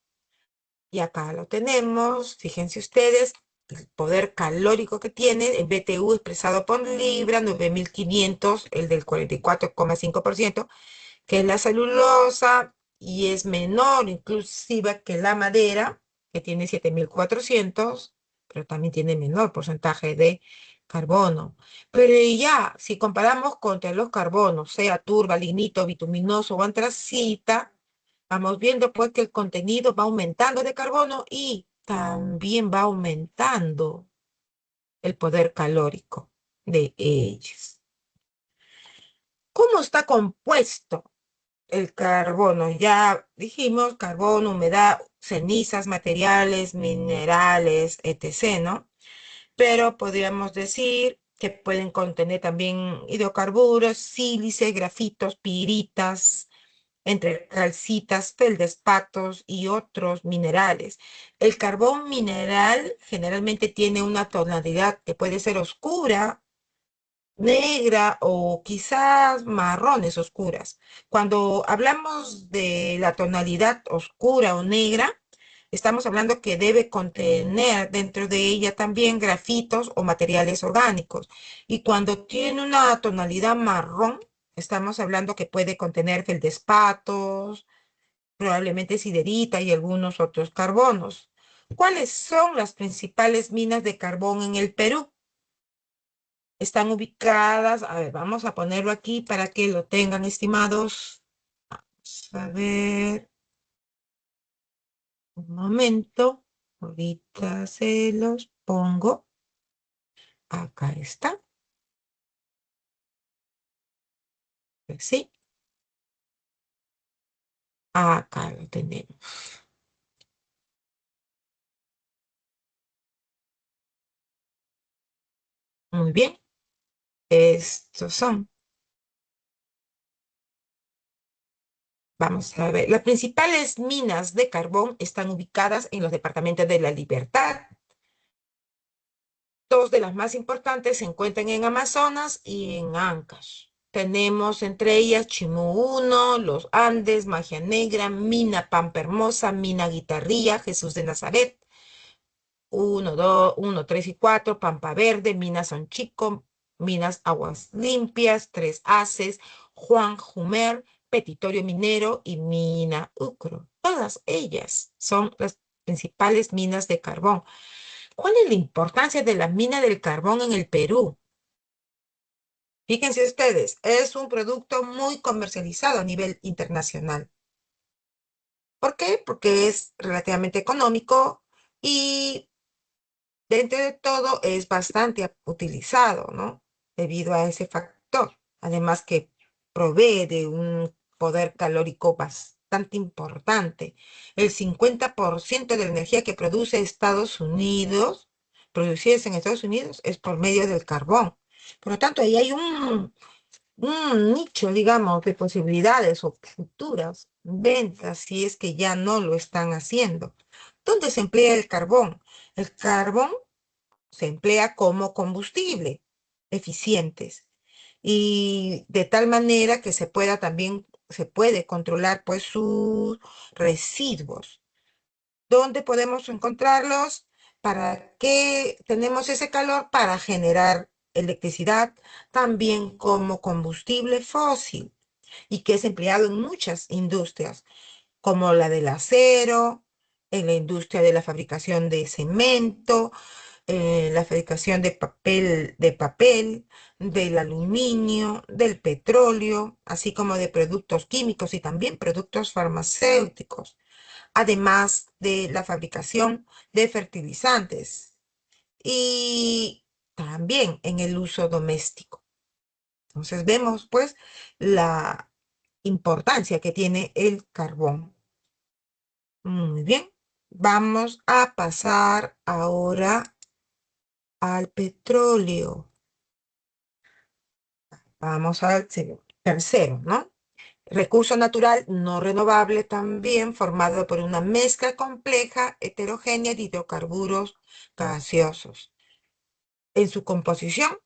Y acá lo tenemos, fíjense ustedes, el poder calórico que tiene, el BTU expresado por libra, 9500, el del 44,5%, que es la celulosa, y es menor inclusive que la madera, que tiene 7400, pero también tiene menor porcentaje de carbono. Pero ya, si comparamos contra los carbonos, sea turba, lignito, bituminoso o antracita, vamos viendo pues que el contenido va aumentando de carbono y también va aumentando el poder calórico de ellos. ¿Cómo está compuesto el carbono? Ya dijimos, carbono, humedad, cenizas, materiales, minerales, etc., ¿no? Pero podríamos decir que pueden contener también hidrocarburos, sílice, grafitos, piritas, entre calcitas, feldespatos y otros minerales. El carbón mineral generalmente tiene una tonalidad que puede ser oscura, negra o quizás marrones oscuras. Cuando hablamos de la tonalidad oscura o negra, estamos hablando que debe contener dentro de ella también grafitos o materiales orgánicos. Y cuando tiene una tonalidad marrón, estamos hablando que puede contener feldespatos, probablemente siderita y algunos otros carbonos. ¿Cuáles son las principales minas de carbón en el Perú? Están ubicadas, a ver, vamos a ponerlo aquí para que lo tengan, estimados. Vamos a ver, un momento. Ahorita se los pongo. Acá está. Sí, acá lo tenemos. Muy bien. Estos son. Vamos a ver. Las principales minas de carbón están ubicadas en los departamentos de La Libertad. Dos de las más importantes se encuentran en Amazonas y en Ancash. Tenemos entre ellas Chimú 1, Los Andes, Magia Negra, Mina Pampa Hermosa, Mina Guitarrilla, Jesús de Nazaret, 1, 2, 1, 3 y 4, Pampa Verde, Minas Son Chico, Minas Aguas Limpias, Tres Haces, Juan Jumer, Petitorio Minero y Mina Ucro. Todas ellas son las principales minas de carbón. ¿Cuál es la importancia de la mina del carbón en el Perú? Fíjense ustedes, es un producto muy comercializado a nivel internacional. ¿Por qué? Porque es relativamente económico y dentro de todo es bastante utilizado, ¿no? Debido a ese factor. Además que provee de un poder calórico bastante importante. El 50% de la energía que produce Estados Unidos, producida en Estados Unidos, es por medio del carbón. Por lo tanto, ahí hay un nicho, digamos, de posibilidades o futuras ventas si es que ya no lo están haciendo. ¿Dónde se emplea el carbón? El carbón se emplea como combustible eficientes y de tal manera que se puede controlar pues sus residuos. ¿Dónde podemos encontrarlos? ¿Para qué tenemos ese calor? Para generar electricidad, también como combustible fósil y que es empleado en muchas industrias, como la del acero, en la industria de la fabricación de cemento, la fabricación de papel, del aluminio, del petróleo, así como de productos químicos y también productos farmacéuticos, además de la fabricación de fertilizantes y también en el uso doméstico. Entonces vemos pues la importancia que tiene el carbón. Muy bien, vamos a pasar ahora al petróleo. Vamos al tercero, ¿no? Recurso natural no renovable también formado por una mezcla compleja, heterogénea de hidrocarburos gaseosos. En su composición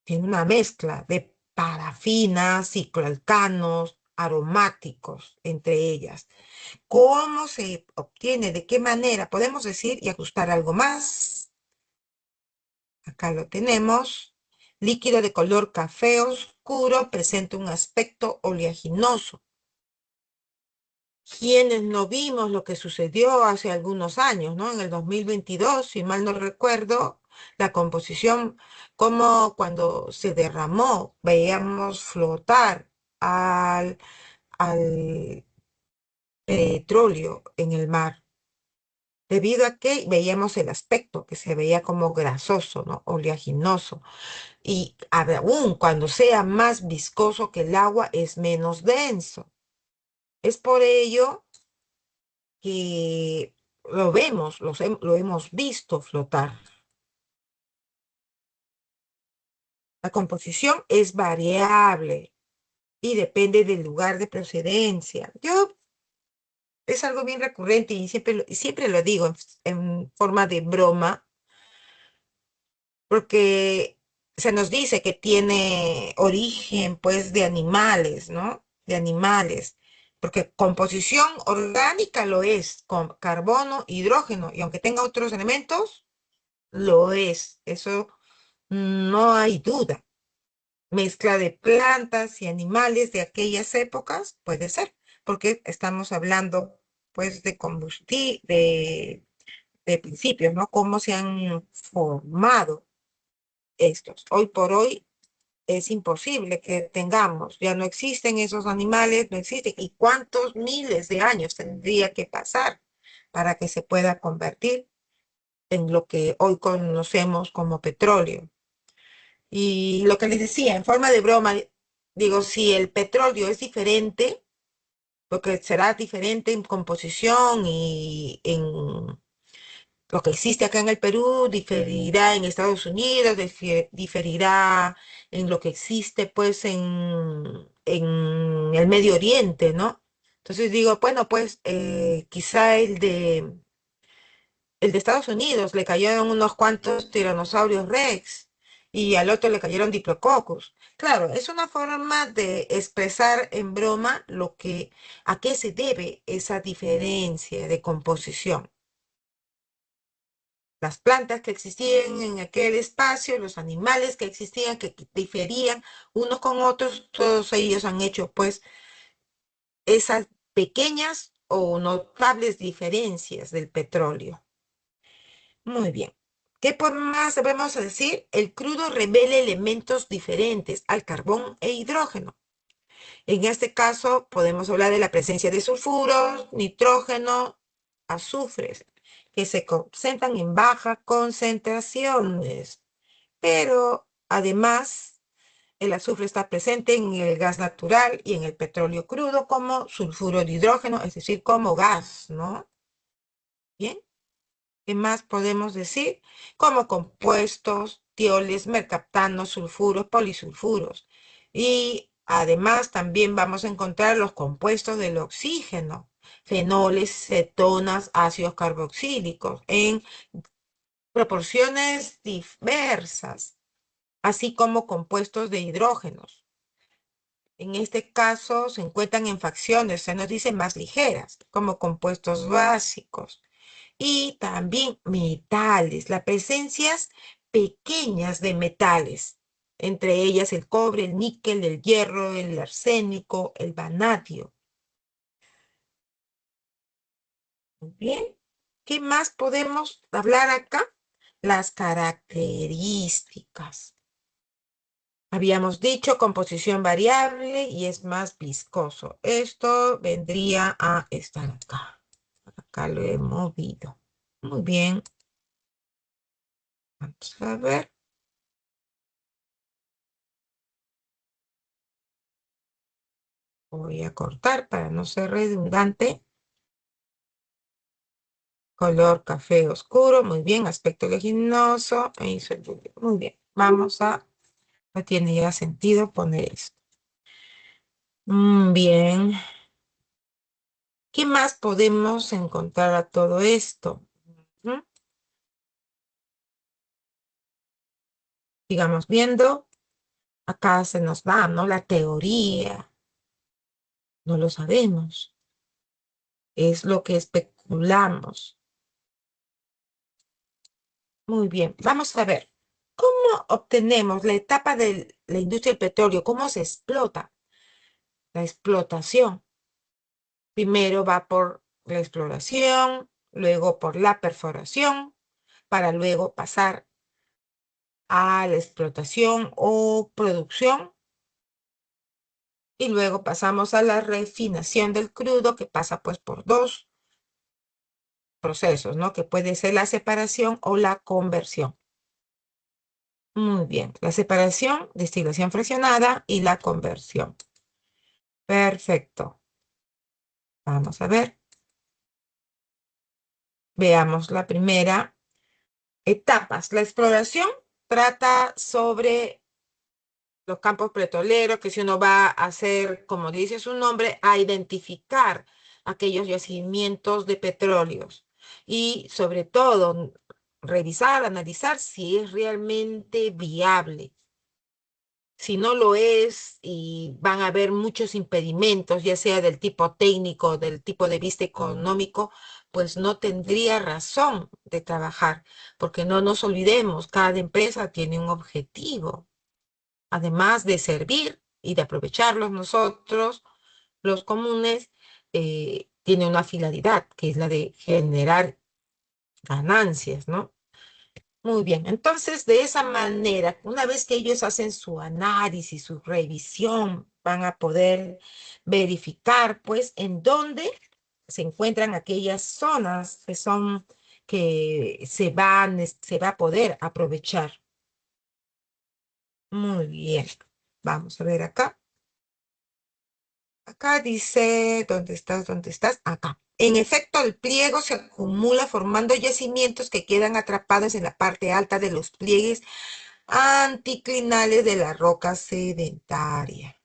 tiene una mezcla de parafinas, cicloalcanos, aromáticos, entre ellas. ¿Cómo se obtiene? ¿De qué manera? Podemos decir y ajustar algo más. Acá lo tenemos. Líquido de color café oscuro, presenta un aspecto oleaginoso. Quienes no vimos lo que sucedió hace algunos años, ¿no? En el 2022, si mal no recuerdo, la composición, como cuando se derramó, veíamos flotar al petróleo en el mar, debido a que veíamos el aspecto que se veía como grasoso, ¿no? Oleaginoso. Y aún cuando sea más viscoso que el agua, es menos denso. Es por ello que lo vemos, lo hemos visto flotar. La composición es variable y depende del lugar de procedencia. Es algo bien recurrente y siempre lo digo en forma de broma, porque se nos dice que tiene origen, pues, de animales, ¿no? De animales, porque composición orgánica lo es, con carbono, hidrógeno, y aunque tenga otros elementos, lo es. Eso no hay duda. Mezcla de plantas y animales de aquellas épocas, puede ser, porque estamos hablando, pues, de combustible, de principios, ¿no? Cómo se han formado estos. Hoy por hoy es imposible que tengamos, ya no existen esos animales, no existen. ¿Y cuántos miles de años tendría que pasar para que se pueda convertir en lo que hoy conocemos como petróleo? Y lo que les decía, en forma de broma, digo, si el petróleo es diferente, porque será diferente en composición y en lo que existe acá en el Perú, diferirá en Estados Unidos, diferirá en lo que existe pues en el Medio Oriente, ¿no? Entonces digo, bueno, pues quizá el de Estados Unidos le cayeron unos cuantos tiranosaurios Rex y al otro le cayeron Diplodocus. Claro, es una forma de expresar en broma a qué se debe esa diferencia de composición. Las plantas que existían en aquel espacio, los animales que existían, que diferían unos con otros, todos ellos han hecho pues esas pequeñas o notables diferencias del petróleo. Muy bien. ¿Qué por más debemos decir? El crudo revela elementos diferentes al carbón e hidrógeno. En este caso podemos hablar de la presencia de sulfuros, nitrógeno, azufres, que se concentran en bajas concentraciones. Pero además, el azufre está presente en el gas natural y en el petróleo crudo como sulfuro de hidrógeno, es decir, como gas, ¿no? Bien. ¿Qué más podemos decir? Como compuestos, tioles, mercaptanos, sulfuros, polisulfuros. Y además también vamos a encontrar los compuestos del oxígeno, fenoles, cetonas, ácidos carboxílicos, en proporciones diversas, así como compuestos de hidrógenos. En este caso se encuentran en fracciones, se nos dice más ligeras, como compuestos básicos. Y también metales, las presencias pequeñas de metales, entre ellas el cobre, el níquel, el hierro, el arsénico, el vanadio. Muy bien. ¿Qué más podemos hablar acá? Las características. Habíamos dicho composición variable y es más viscoso. Esto vendría a estar acá. Acá lo he movido. Muy bien. Vamos a ver. Voy a cortar para no ser redundante. Color café oscuro. Muy bien. Aspecto leginoso. Muy bien. No tiene ya sentido poner esto. Bien. ¿Qué más podemos encontrar a todo esto? Ujú. Sigamos viendo. Acá se nos da, ¿no? La teoría. No lo sabemos. Es lo que especulamos. Muy bien. Vamos a ver. ¿Cómo obtenemos la etapa de la industria del petróleo? ¿Cómo se explota? La explotación. Primero va por la exploración, luego por la perforación, para luego pasar a la explotación o producción, y luego pasamos a la refinación del crudo, que pasa pues por dos procesos, ¿no? Que puede ser la separación o la conversión. Muy bien, la separación, destilación fraccionada y la conversión. Perfecto. Vamos a ver. Veamos la primera. Etapas. La exploración trata sobre los campos petroleros, que si uno va a hacer, como dice su nombre, a identificar aquellos yacimientos de petróleos y sobre todo revisar, analizar si es realmente viable. Si no lo es y van a haber muchos impedimentos, ya sea del tipo técnico, del tipo de vista económico, pues no tendría razón de trabajar, porque no nos olvidemos, cada empresa tiene un objetivo, además de servir y de aprovecharlos nosotros, los comunes, tiene una finalidad, que es la de generar ganancias, ¿no? Muy bien, entonces de esa manera, una vez que ellos hacen su análisis, su revisión, van a poder verificar pues en dónde se encuentran aquellas zonas que se va a poder aprovechar. Muy bien, vamos a ver acá. Acá dice, ¿dónde estás? ¿Dónde estás? Acá. En efecto, el pliego se acumula formando yacimientos que quedan atrapados en la parte alta de los pliegues anticlinales de la roca sedentaria.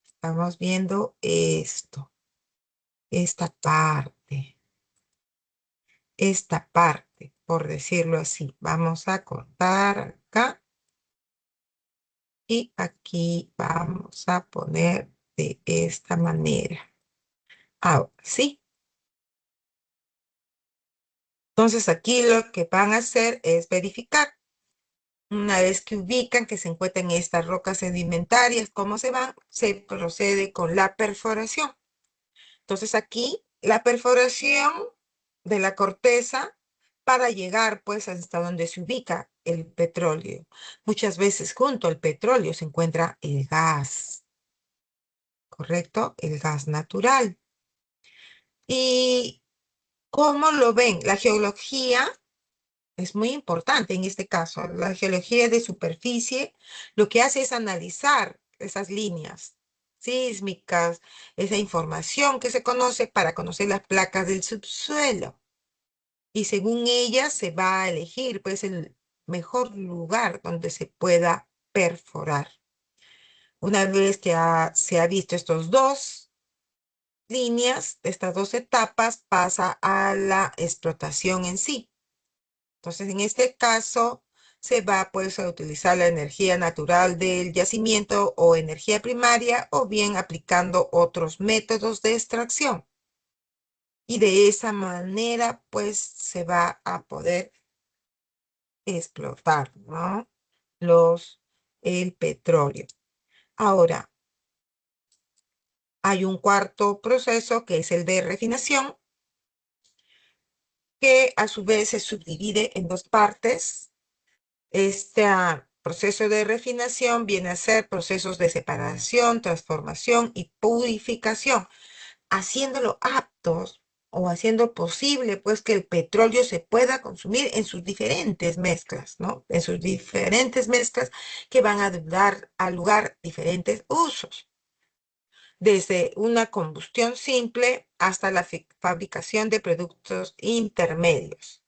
Estamos viendo esta parte, por decirlo así. Vamos a cortar acá. Y aquí vamos a poner de esta manera. Ahora sí. Entonces aquí lo que van a hacer es verificar. Una vez que ubican que se encuentran estas rocas sedimentarias, cómo se van, se procede con la perforación. Entonces aquí la perforación de la corteza para llegar pues hasta donde se ubica el petróleo. Muchas veces junto al petróleo se encuentra el gas, ¿correcto? El gas natural. ¿Y cómo lo ven? La geología es muy importante en este caso. La geología de superficie lo que hace es analizar esas líneas sísmicas, esa información que se conoce para conocer las placas del subsuelo. Y según ellas se va a elegir pues el mejor lugar donde se pueda perforar. Una vez que se ha visto estos dos líneas, estas dos etapas, pasa a la explotación en sí. Entonces, en este caso, se va pues a utilizar la energía natural del yacimiento o energía primaria o bien aplicando otros métodos de extracción. Y de esa manera pues se va a poder explotar, ¿no? El petróleo. Ahora, hay un cuarto proceso que es el de refinación, que a su vez se subdivide en dos partes. Este proceso de refinación viene a ser procesos de separación, transformación y purificación, haciéndolo aptos o haciendo posible pues que el petróleo se pueda consumir en sus diferentes mezclas, ¿no? En sus diferentes mezclas que van a dar al lugar diferentes usos, desde una combustión simple hasta la fabricación de productos intermedios.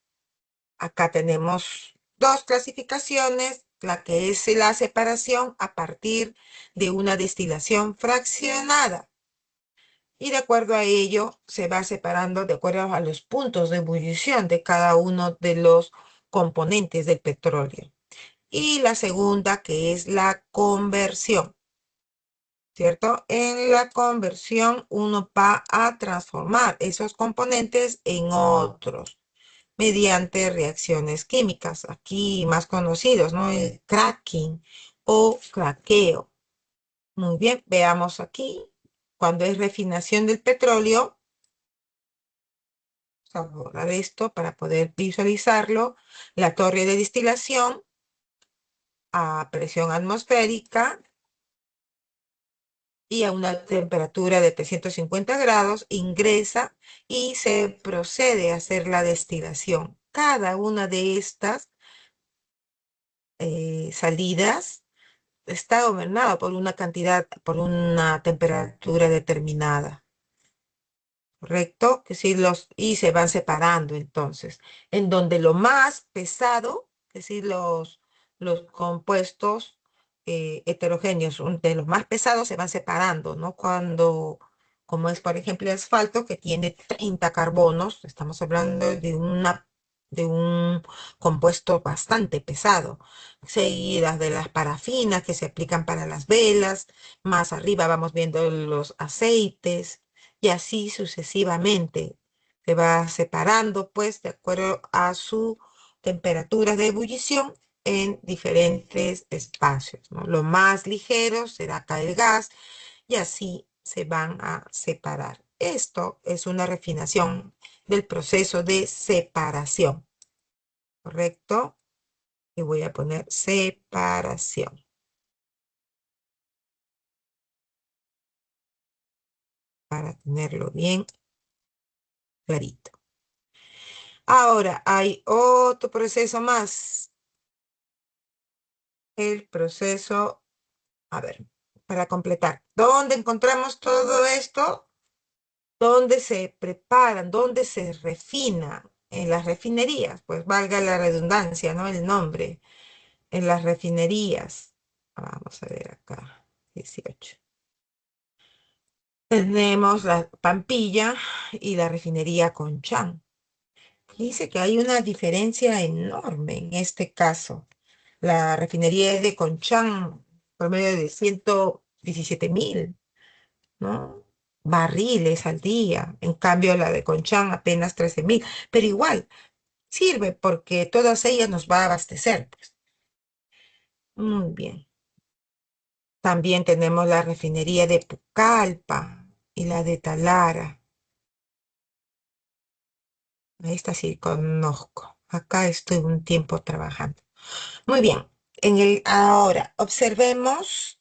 Acá tenemos dos clasificaciones, la que es la separación a partir de una destilación fraccionada. Y de acuerdo a ello, se va separando de acuerdo a los puntos de ebullición de cada uno de los componentes del petróleo. Y la segunda, que es la conversión, ¿cierto? En la conversión uno va a transformar esos componentes en otros mediante reacciones químicas, aquí más conocidos, ¿no? El cracking o craqueo. Muy bien, veamos aquí, cuando es refinación del petróleo, vamos a borrar esto para poder visualizarlo, la torre de destilación a presión atmosférica y a una temperatura de 350 grados ingresa y se procede a hacer la destilación. Cada una de estas salidas está gobernado por una cantidad, por una temperatura determinada, ¿correcto? Que sí y se van separando entonces, en donde lo más pesado, es decir, los compuestos heterogéneos, de los más pesados se van separando, ¿no? Como es por ejemplo el asfalto que tiene 30 carbonos, estamos hablando de un compuesto bastante pesado, seguidas de las parafinas que se aplican para las velas, más arriba vamos viendo los aceites y así sucesivamente. Se va separando pues de acuerdo a su temperatura de ebullición en diferentes espacios, ¿no? Lo más ligero será acá el gas y así se van a separar. Esto es una refinación del proceso de separación, ¿correcto? Y voy a poner separación para tenerlo bien clarito. Ahora hay otro proceso más, el proceso, a ver, para completar. ¿Dónde encontramos todo esto? ¿Dónde se preparan? ¿Dónde se refina? En las refinerías, pues valga la redundancia, ¿no? El nombre, en las refinerías. Vamos a ver acá, 18. Tenemos la Pampilla y la refinería Conchán. Dice que hay una diferencia enorme en este caso. La refinería de Conchán, promedio de 117.000, ¿no? Barriles al día. En cambio, la de Conchán apenas 13.000. Pero igual, sirve porque todas ellas nos va a abastecer, pues. Muy bien. También tenemos la refinería de Pucallpa y la de Talara. Esta sí conozco. Acá estoy un tiempo trabajando. Muy bien. Ahora, observemos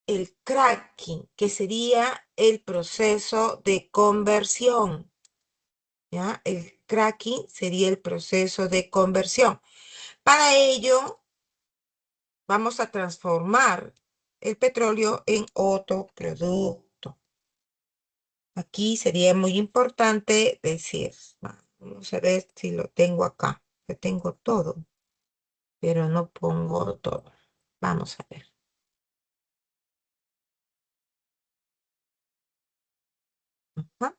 el cracking, que sería el proceso de conversión. ¿Ya? El cracking sería el proceso de conversión. Para ello, vamos a transformar el petróleo en otro producto. Aquí sería muy importante decir, vamos a ver si lo tengo acá. Yo tengo todo, pero no pongo todo. Vamos a ver. Ajá.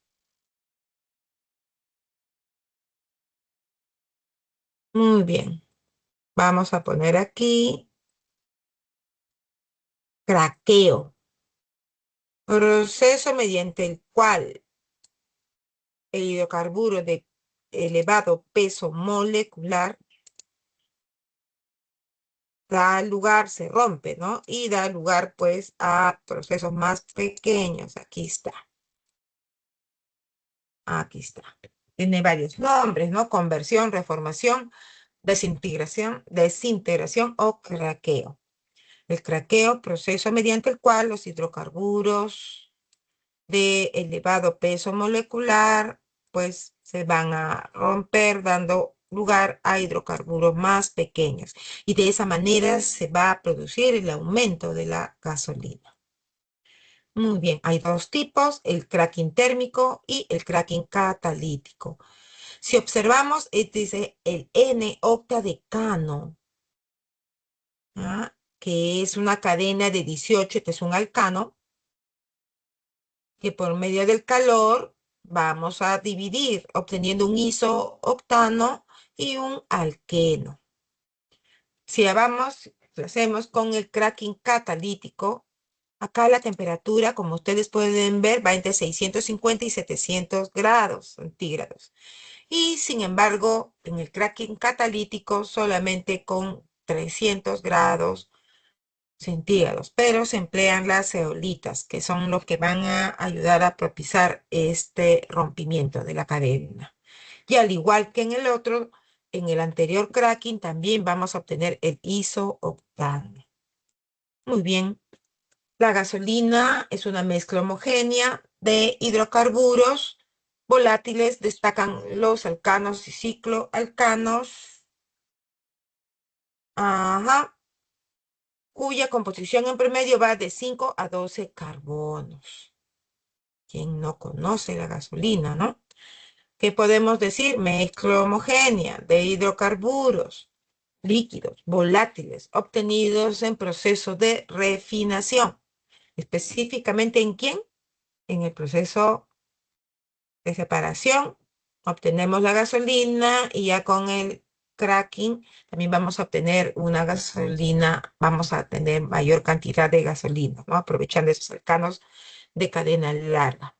Muy bien. Vamos a poner aquí craqueo, proceso mediante el cual el hidrocarburo de elevado peso molecular da lugar, se rompe, ¿no? Y da lugar pues a procesos más pequeños. Aquí está. Aquí está. Tiene varios nombres, ¿no? Conversión, reformación, desintegración o craqueo. El craqueo, proceso mediante el cual los hidrocarburos de elevado peso molecular, pues se van a romper dando lugar a hidrocarburos más pequeños. Y de esa manera se va a producir el aumento de la gasolina. Muy bien, hay dos tipos, el cracking térmico y el cracking catalítico. Si observamos, dice el N-octadecano, ¿ah? Que es una cadena de 18, que es un alcano, que por medio del calor vamos a dividir, obteniendo un isooctano y un alqueno. Si vamos, lo hacemos con el cracking catalítico, acá la temperatura, como ustedes pueden ver, va entre 650 y 700 grados centígrados. Y sin embargo, en el cracking catalítico solamente con 300 grados centígrados, pero se emplean las zeolitas, que son los que van a ayudar a propiciar este rompimiento de la cadena. Y al igual que en el otro, en el anterior cracking también vamos a obtener el isooctano. Muy bien. La gasolina es una mezcla homogénea de hidrocarburos volátiles. Destacan los alcanos y cicloalcanos, ajá, cuya composición en promedio va de 5 a 12 carbonos. ¿Quién no conoce la gasolina, no? ¿Qué podemos decir? Mezcla homogénea de hidrocarburos líquidos volátiles obtenidos en proceso de refinación. ¿Específicamente en quién? En el proceso de separación. Obtenemos la gasolina y ya con el cracking también vamos a obtener una gasolina, vamos a tener mayor cantidad de gasolina, ¿no? Aprovechando esos alcanos de cadena larga,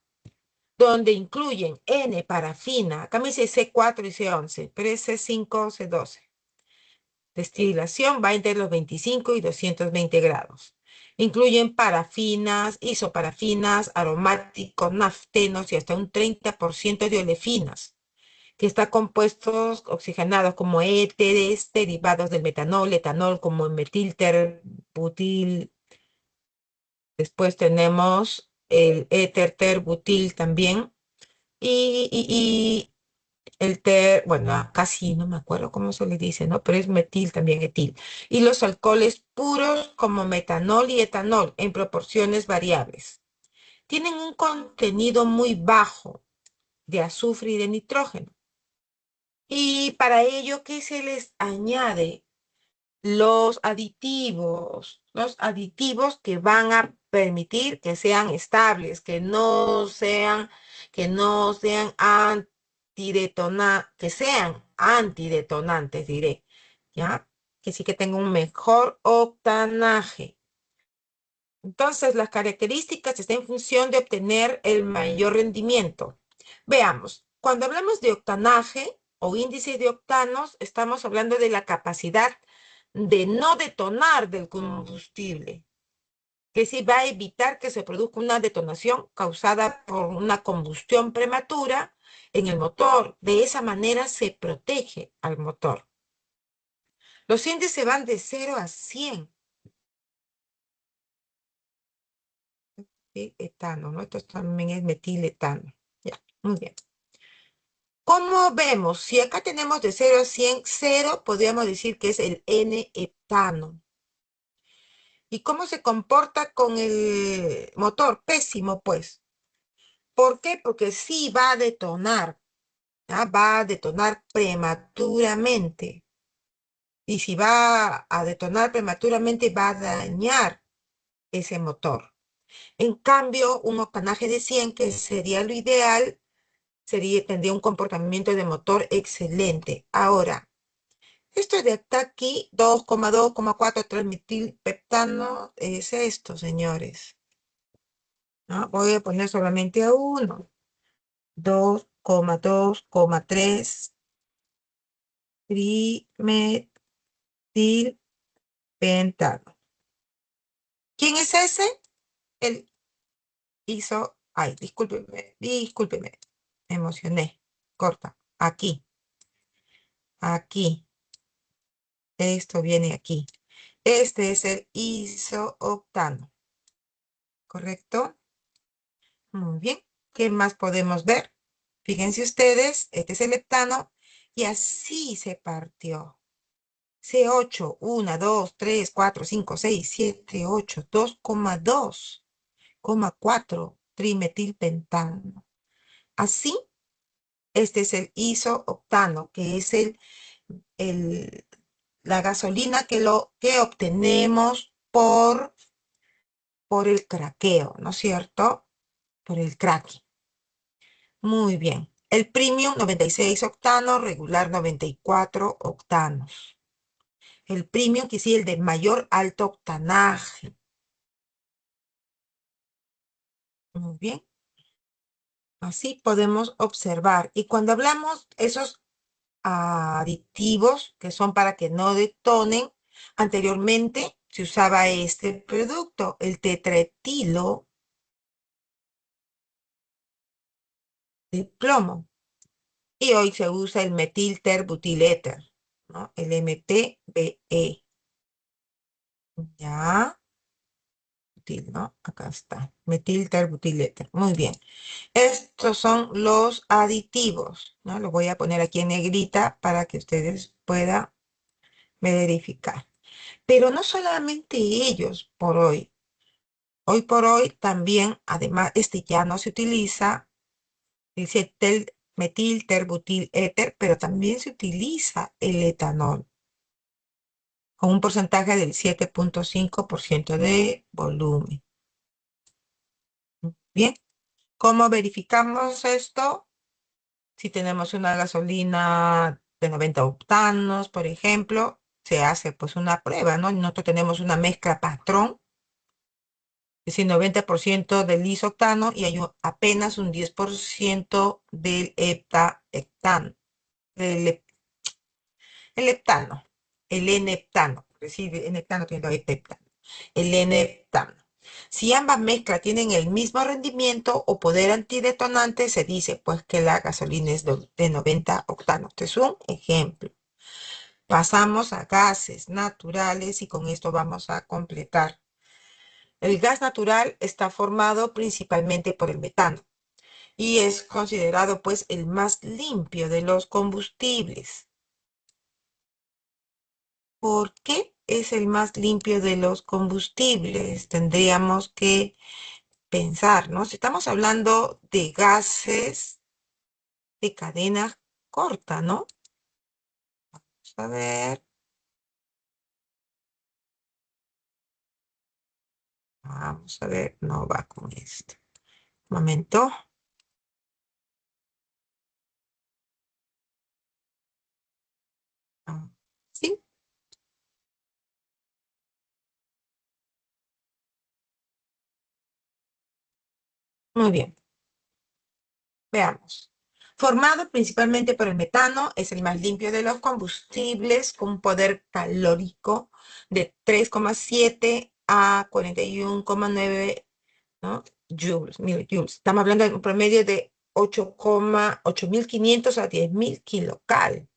donde incluyen N-parafina, acá me dice C4 y C11, pero es C5, C12. Destilación va entre los 25 y 220 grados. Incluyen parafinas, isoparafinas, aromáticos, naftenos y hasta un 30% de olefinas, que están compuestos oxigenados como éteres, derivados del metanol, etanol como metilter, butil. Después tenemos el éter terbutil también. Y bueno, casi no me acuerdo cómo se le dice, ¿no? Pero es metil también, etil. Y los alcoholes puros como metanol y etanol en proporciones variables. Tienen un contenido muy bajo de azufre y de nitrógeno. Y para ello, ¿qué se les añade? Los aditivos que van a permitir que sean estables, que no sean que sean antidetonantes, diré, ¿ya? que sí que tenga un mejor octanaje. Entonces, las características están en función de obtener el mayor rendimiento. Veamos, cuando hablamos de octanaje o índice de octanos, estamos hablando de la capacidad de no detonar del combustible, que sí va a evitar que se produzca una detonación causada por una combustión prematura en el motor. De esa manera se protege al motor. Los índices van de 0 a 100. ¿Sí? Etano, ¿no? Esto también es metiletano. Ya, muy bien. ¿Cómo vemos? Si acá tenemos de 0 a 100, 0 podríamos decir que es el N-heptano. ¿Y cómo se comporta con el motor? Pésimo, pues. ¿Por qué? Porque sí va a detonar, ¿ya? Va a detonar prematuramente. Y si va a detonar prematuramente, va a dañar ese motor. En cambio, un octanaje de 100, que sería lo ideal, tendría un comportamiento de motor excelente. Ahora, esto de acá aquí, 2,2,4 transmetilpeptano, es esto, señores. ¿No? Voy a poner solamente a uno. 2,2,3 trimetilpentano. ¿Quién es ese? El ay, discúlpeme, me emocioné. Corta, aquí, esto viene aquí. Este es el isooctano, ¿correcto? Muy bien. ¿Qué más podemos ver? Fíjense ustedes, este es el heptano y así se partió. C8, 1, 2, 3, 4, 5, 6, 7, 8, 2,4 trimetilpentano. Así, este es el isooctano, que es el, la gasolina que obtenemos por el craqueo, ¿no es cierto? Por el cracking. Muy bien. El premium 96 octanos, regular 94 octanos. El premium que sí, el de mayor alto octanaje. Muy bien. Así podemos observar. Y cuando hablamos esos aditivos que son para que no detonen, anteriormente se usaba este producto, el tetraetilo de plomo. Y hoy se usa el metilterbutiléter, ¿no? El MTBE. Ya, ¿no? Acá está, metilterbutiléter. Muy bien. Estos son los aditivos, ¿no? Lo voy a poner aquí en negrita para que ustedes puedan verificar. Pero no solamente ellos por hoy. Hoy por hoy también, además, este ya no se utiliza, dice metilterbutiléter, pero también se utiliza el etanol con un porcentaje del 7,5% de volumen. Bien, ¿cómo verificamos esto? Si tenemos una gasolina de 90 octanos, por ejemplo, se hace pues una prueba, ¿no? Nosotros tenemos una mezcla patrón, es decir, 90% del isoctano y hay apenas un 10% del heptano, del el heptano, el N-heptano, es decir, el N-heptano tiene heptano, el N-heptano. Si ambas mezclas tienen el mismo rendimiento o poder antidetonante, se dice pues que la gasolina es de 90 octanos. Este es un ejemplo. Pasamos a gases naturales y con esto vamos a completar. El gas natural está formado principalmente por el metano y es considerado pues el más limpio de los combustibles. ¿Por qué es el más limpio de los combustibles? Tendríamos que pensar, ¿no? Si estamos hablando de gases de cadena corta, ¿no? Vamos a ver. Vamos a ver. No va con esto. Un momento. Ah, sí. Muy bien, veamos. Formado principalmente por el metano, es el más limpio de los combustibles con un poder calórico de 3,7 a 41,9, ¿no? Joules, millijoules. Estamos hablando de un promedio de 8,8500 a 10.000 kilocal.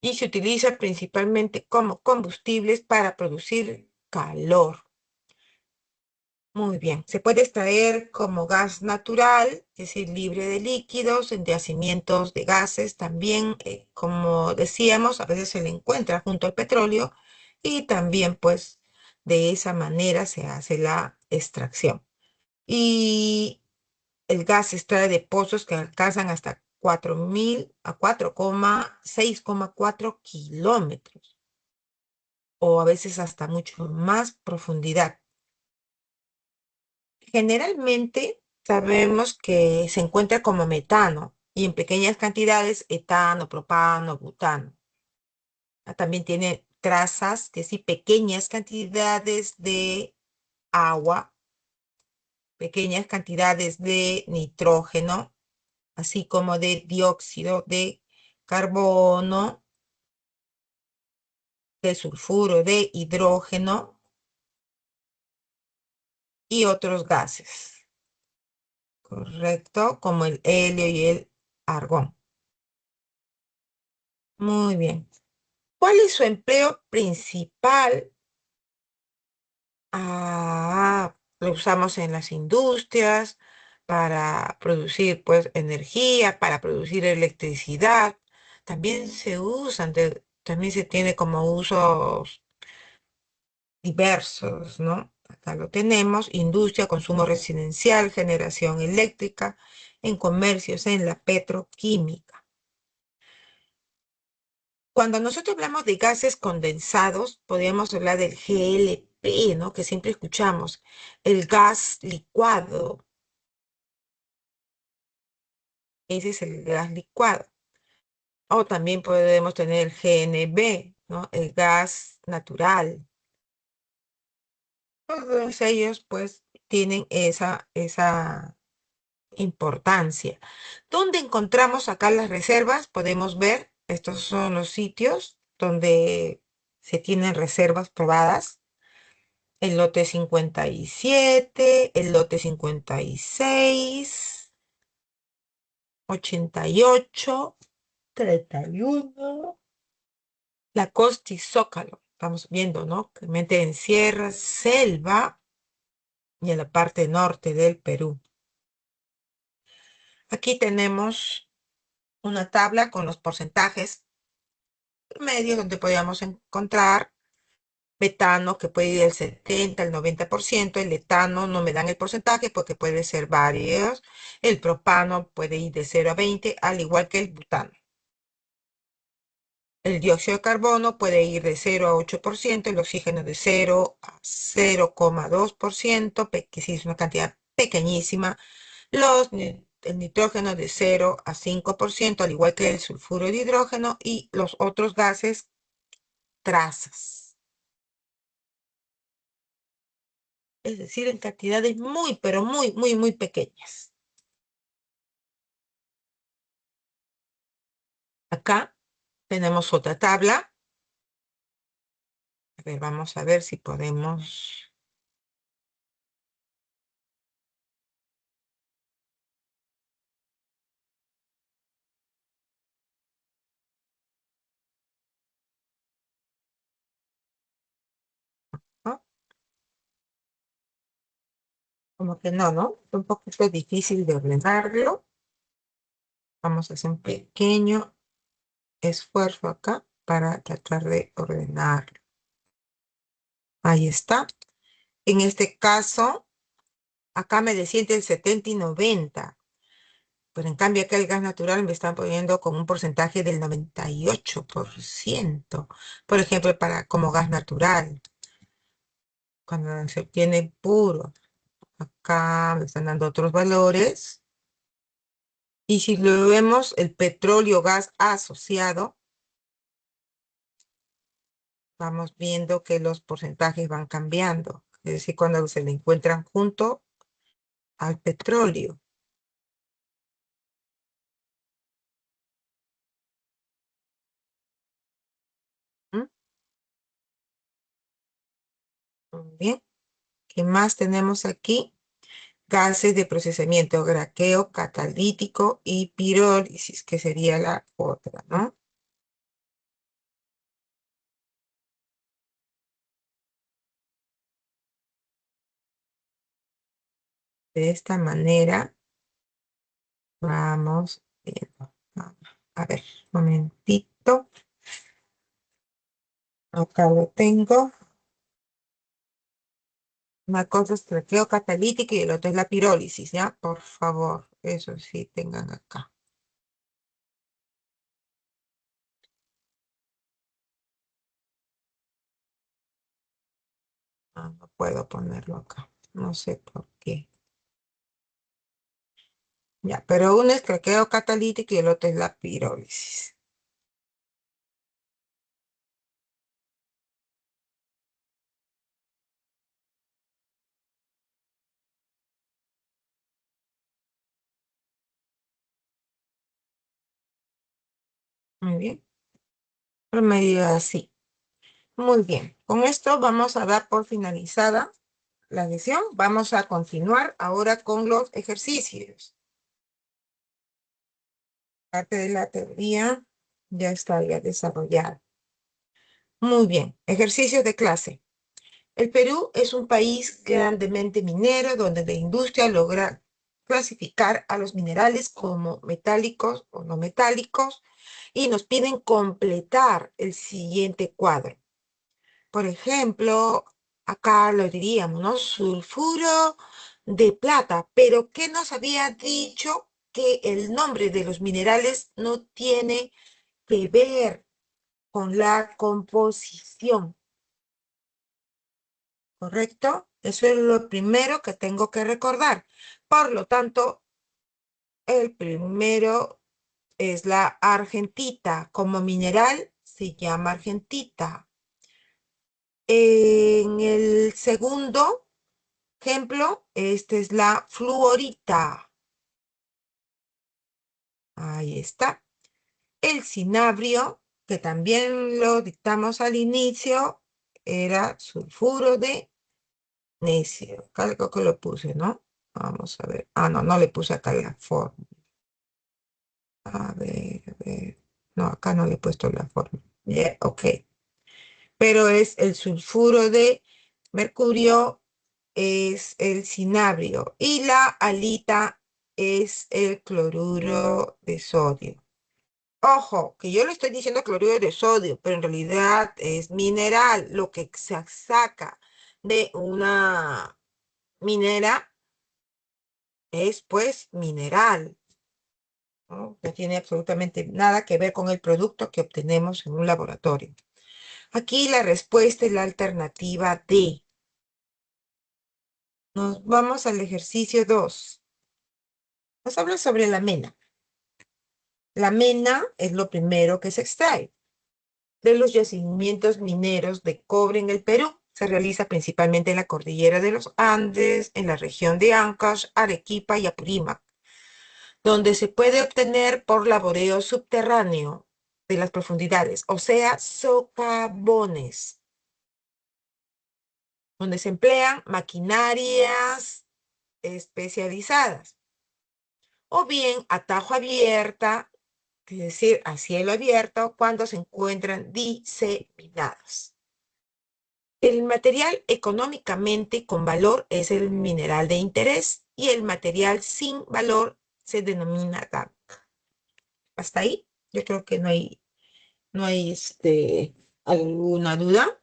Y se utiliza principalmente como combustibles para producir calor. Muy bien. Se puede extraer como gas natural, es decir, libre de líquidos, en yacimientos de gases. También, como decíamos, a veces se le encuentra junto al petróleo y también, pues, de esa manera se hace la extracción. Y el gas se extrae de pozos que alcanzan hasta 4.000 a 4,6,4 kilómetros o a veces hasta mucho más profundidad. Generalmente sabemos que se encuentra como metano y en pequeñas cantidades etano, propano, butano. También tiene trazas, es decir, pequeñas cantidades de agua, pequeñas cantidades de nitrógeno, así como de dióxido de carbono, de sulfuro de hidrógeno y otros gases, ¿correcto? Como el helio y el argón. Muy bien. ¿Cuál es su empleo principal? Lo usamos en las industrias para producir, pues, energía, para producir electricidad. También se usan, también se tiene como usos diversos, ¿no? Acá lo tenemos: industria, consumo residencial, generación eléctrica, en comercios, en la petroquímica. Cuando nosotros hablamos de gases condensados, podríamos hablar del GLP, ¿no? Que siempre escuchamos, el gas licuado. Ese es el gas licuado. O también podemos tener el GNB, ¿no? El gas natural. Todos ellos, pues, tienen esa importancia. ¿Dónde encontramos acá las reservas? Podemos ver, estos son los sitios donde se tienen reservas probadas. El lote 57, el lote 56, 88, 31, la costa y Zócalo. Estamos viendo, ¿no? Que mete en sierra, selva y en la parte norte del Perú. Aquí tenemos una tabla con los porcentajes medios donde podríamos encontrar metano, que puede ir del 70 al 90%, el etano no me dan el porcentaje porque puede ser varios, el propano puede ir de 0 a 20, al igual que el butano. El dióxido de carbono puede ir de 0 a 8%, el oxígeno de 0 a 0,2%, que sí es una cantidad pequeñísima, el nitrógeno de 0 a 5%, al igual que el sulfuro de hidrógeno, y los otros gases trazas. Es decir, en cantidades muy, pero muy, muy, muy pequeñas. Acá tenemos otra tabla. A ver, vamos a ver si podemos. ¿No? Como que no, ¿no? Es un poquito difícil de ordenarlo. Vamos a hacer un pequeño esfuerzo acá para tratar de ordenarlo. Ahí está. En este caso, acá me desciende el 70 y 90. Pero en cambio acá el gas natural me está poniendo con un porcentaje del 98%. Por ejemplo, como gas natural, cuando se obtiene puro. Acá me están dando otros valores. Y si lo vemos, el petróleo gas asociado, vamos viendo que los porcentajes van cambiando. es decir, cuando se le encuentran junto al petróleo. ¿Mm? Muy bien. ¿Qué más tenemos aquí? Gases de procesamiento, craqueo, catalítico y pirólisis, que sería la otra, ¿no? De esta manera vamos viendo. A ver, un momentito. Acá lo tengo. Una cosa es craqueo catalítico y el otro es la pirólisis, ¿ya? Por favor, eso sí tengan acá. Ah, no puedo ponerlo acá. No sé por qué. Ya, pero uno es craqueo catalítico y el otro es la pirólisis. Muy bien. Promedio así. Muy bien. Con esto vamos a dar por finalizada la lección. Vamos a continuar ahora con los ejercicios. Parte de la teoría ya está ya desarrollada. Muy bien. Ejercicios de clase. El Perú es un país grandemente minero donde la industria logra clasificar a los minerales como metálicos o no metálicos y nos piden completar el siguiente cuadro. Por ejemplo, acá lo diríamos, ¿no? Sulfuro de plata, pero ¿qué nos había dicho? Que el nombre de los minerales no tiene que ver con la composición, ¿correcto? Eso es lo primero que tengo que recordar. Por lo tanto, el primero es la argentita. Como mineral se llama argentita. En el segundo ejemplo, esta es la fluorita. Ahí está. El cinabrio, que también lo dictamos al inicio, era sulfuro de necio. Acá creo que lo puse, ¿no? Vamos a ver. Ah, no, no le puse acá la forma. A ver, a ver. No, acá no le he puesto la forma. Yeah, ok. Pero es el sulfuro de mercurio, es el cinabrio y la alita es el cloruro de sodio. Ojo, que yo le estoy diciendo cloruro de sodio, pero en realidad es mineral. Lo que se saca de una minera es pues mineral, ¿no? No tiene absolutamente nada que ver con el producto que obtenemos en un laboratorio. Aquí la respuesta es la alternativa D. Nos vamos al ejercicio 2. Nos habla sobre la mena. La mena es lo primero que se extrae de los yacimientos mineros de cobre en el Perú. Se realiza principalmente en la cordillera de los Andes, en la región de Ancash, Arequipa y Apurímac, donde se puede obtener por laboreo subterráneo de las profundidades, o sea, socavones, donde se emplean maquinarias especializadas, o bien a tajo abierta, es decir, a cielo abierto, cuando se encuentran diseminadas. El material económicamente con valor es el mineral de interés y el material sin valor se denomina GAP. ¿Hasta ahí? Yo creo que no hay alguna duda.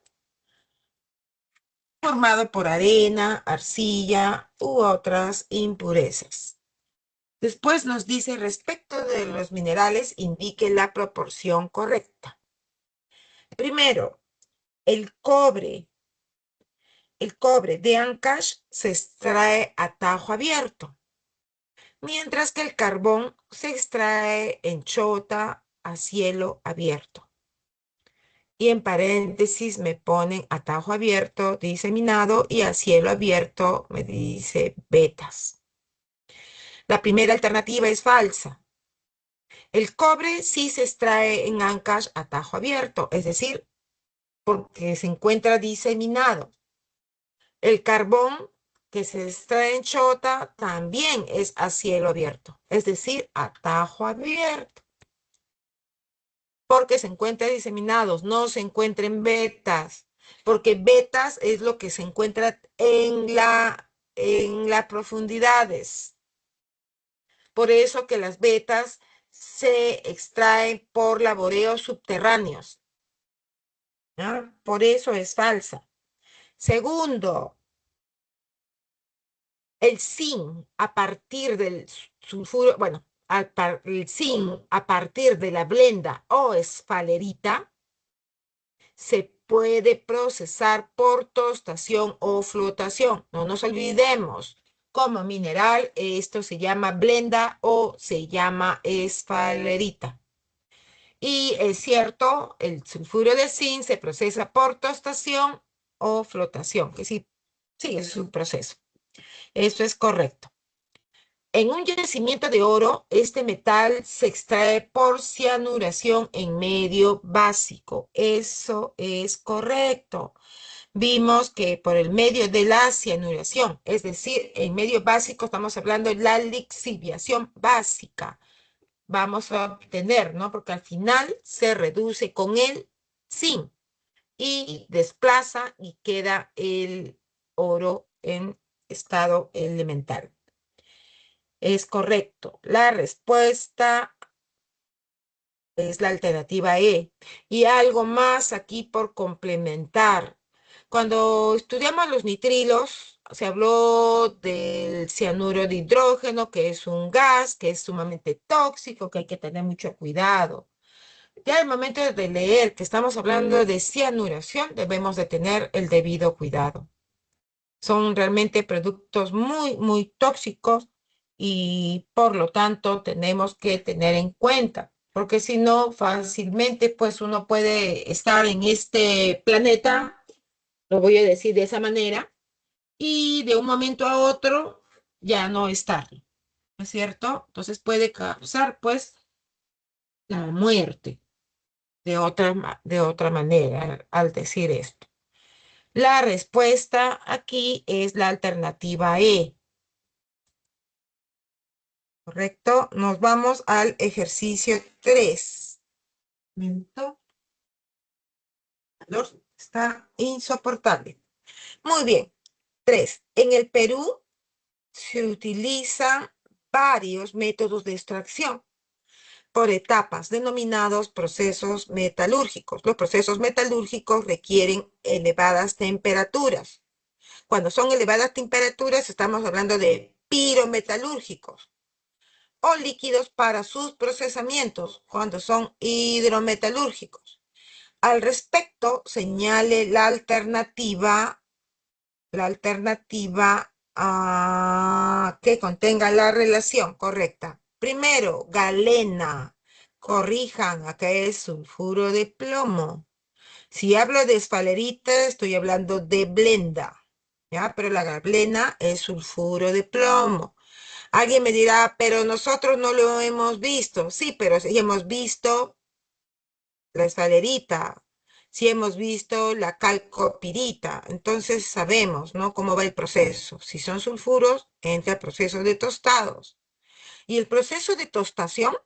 Formado por arena, arcilla u otras impurezas. Después nos dice, respecto de los minerales, indique la proporción correcta. Primero, el cobre. El cobre de Ancash se extrae a tajo abierto, mientras que el carbón se extrae en chota a cielo abierto. Y en paréntesis me ponen atajo abierto, diseminado, y a cielo abierto me dice vetas. La primera alternativa es falsa. El cobre sí se extrae en Ancash a tajo abierto, es decir, porque se encuentra diseminado. El carbón que se extrae en Chota también es a cielo abierto, es decir, a tajo abierto, porque se encuentra diseminados, no se encuentra en vetas, porque vetas es lo que se encuentra en las profundidades. Por eso que las vetas se extraen por laboreos subterráneos. ¿Ya? Por eso es falsa. Segundo, el zinc a partir del sulfuro, bueno, el zinc a partir de la blenda o esfalerita se puede procesar por tostación o flotación. No nos olvidemos, como mineral, esto se llama blenda o se llama esfalerita. Y es cierto, el sulfuro de zinc se procesa por tostación o flotación, que sí, sí, es un proceso. Eso es correcto. En un yacimiento de oro, este metal se extrae por cianuración en medio básico. Eso es correcto. Vimos que por el medio de la cianuración, es decir, en medio básico estamos hablando de la lixiviación básica. Vamos a obtener, ¿no? Porque al final se reduce con el zinc y desplaza y queda el oro en estado elemental. Es correcto. La respuesta es la alternativa E. Y algo más aquí por complementar. Cuando estudiamos los nitrilos, se habló del cianuro de hidrógeno, que es un gas, que es sumamente tóxico, que hay que tener mucho cuidado. Ya al momento de leer que estamos hablando de cianuración, debemos de tener el debido cuidado. Son realmente productos muy, muy tóxicos y por lo tanto tenemos que tener en cuenta, porque si no, fácilmente pues uno puede estar en este planeta, lo voy a decir de esa manera, y de un momento a otro ya no estar, ¿no es cierto? Entonces puede causar pues la muerte de otra manera al decir esto. La respuesta aquí es la alternativa E. ¿Correcto? Nos vamos al ejercicio 3. Momento. El calor está insoportable. Muy bien. 3. En el Perú se utilizan varios métodos de extracción por etapas, denominados procesos metalúrgicos. Los procesos metalúrgicos requieren elevadas temperaturas. Cuando son elevadas temperaturas, estamos hablando de pirometalúrgicos o líquidos para sus procesamientos, cuando son hidrometalúrgicos. Al respecto, señale la alternativa que contenga la relación correcta. Primero, galena. Corrijan, acá es sulfuro de plomo. Si hablo de esfalerita, estoy hablando de blenda, ¿ya? Pero la galena es sulfuro de plomo. Alguien me dirá, pero nosotros no lo hemos visto. Sí, pero sí hemos visto la esfalerita, sí hemos visto la calcopirita. Entonces sabemos, ¿no? Cómo va el proceso. Si son sulfuros, entra el proceso de tostados. Y el proceso de tostación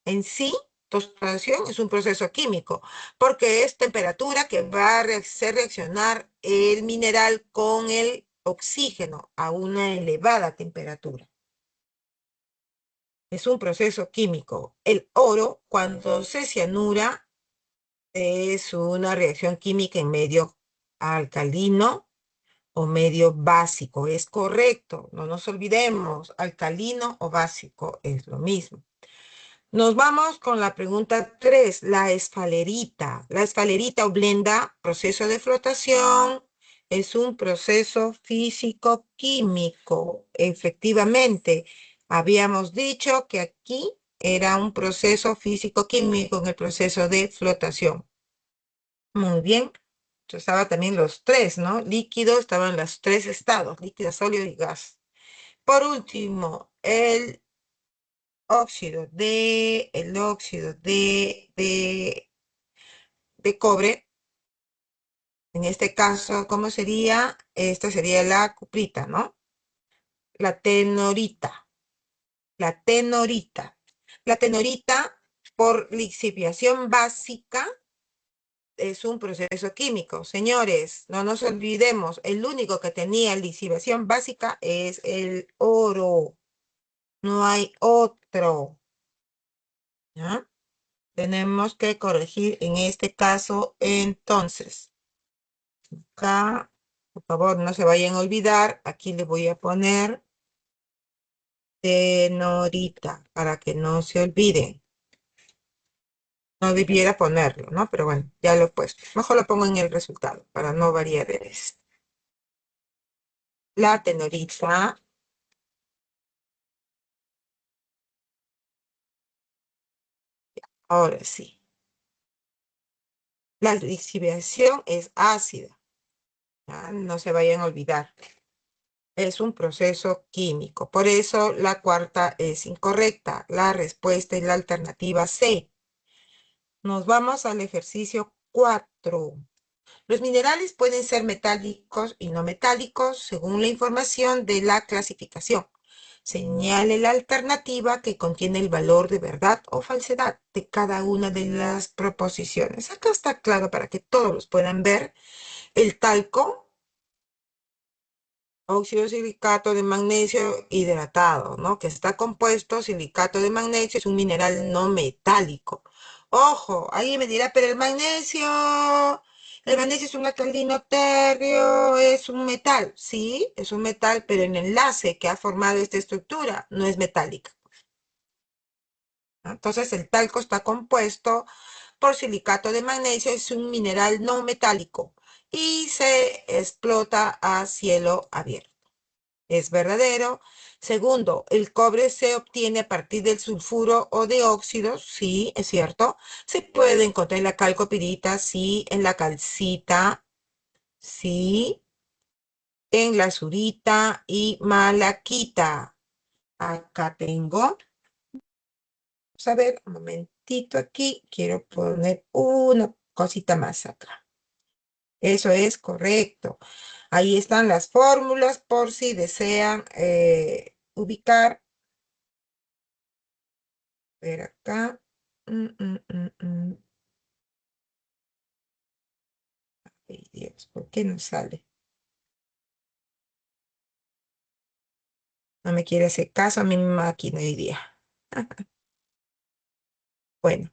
en sí, tostación es un proceso químico, porque es temperatura que va a hacer reaccionar el mineral con el oxígeno a una elevada temperatura. Es un proceso químico. El oro, cuando se cianura, es una reacción química en medio alcalino o medio básico. Es correcto, no nos olvidemos, alcalino o básico es lo mismo. Nos vamos con la pregunta 3, la esfalerita. La esfalerita o blenda, proceso de flotación, es un proceso físico-químico. Efectivamente, habíamos dicho que aquí era un proceso físico-químico en el proceso de flotación. Muy bien. Entonces estaba también los tres, ¿no? Líquido, estaban los tres estados, líquido, sólido y gas. Por último, el óxido de cobre, en este caso, ¿cómo sería? Esta sería la cuprita, ¿no? La tenorita, la tenorita. La tenorita, por lixiviación básica, es un proceso químico. Señores, no nos olvidemos, el único que tenía lixiviación básica es el oro. No hay otro. ¿Ya? Tenemos que corregir en este caso, entonces. Acá, por favor, no se vayan a olvidar. Aquí le voy a poner tenorita para que no se olviden. No debiera ponerlo, ¿no? Pero bueno, ya lo he puesto. Mejor lo pongo en el resultado para no variar de vez. La tenorita. Ahora sí. La lixiviación es ácida. ¿Ya? No se vayan a olvidar. Es un proceso químico. Por eso la cuarta es incorrecta. La respuesta es la alternativa C. Nos vamos al ejercicio 4. Los minerales pueden ser metálicos y no metálicos según la información de la clasificación. Señale la alternativa que contiene el valor de verdad o falsedad de cada una de las proposiciones. Acá está claro para que todos los puedan ver. El talco, óxido silicato de magnesio hidratado, ¿no? Que está compuesto, silicato de magnesio es un mineral no metálico. Ojo, alguien me dirá, pero el magnesio es un alcalino terrio, es un metal. Sí, es un metal, pero el enlace que ha formado esta estructura no es metálica. ¿No? Entonces, el talco está compuesto por silicato de magnesio, es un mineral no metálico y se explota a cielo abierto. Es verdadero. Segundo, el cobre se obtiene a partir del sulfuro o de óxidos. Sí, es cierto. Se puede encontrar en la calcopirita, sí, en la calcita, sí, en la surita y malaquita. Acá tengo. Vamos a ver, un momentito aquí. Quiero poner una cosita más acá. Eso es correcto. Ahí están las fórmulas por si desean ubicar. Ver acá. Ay, Dios, ¿por qué no sale? No me quiere hacer caso a mi máquina hoy día. Bueno,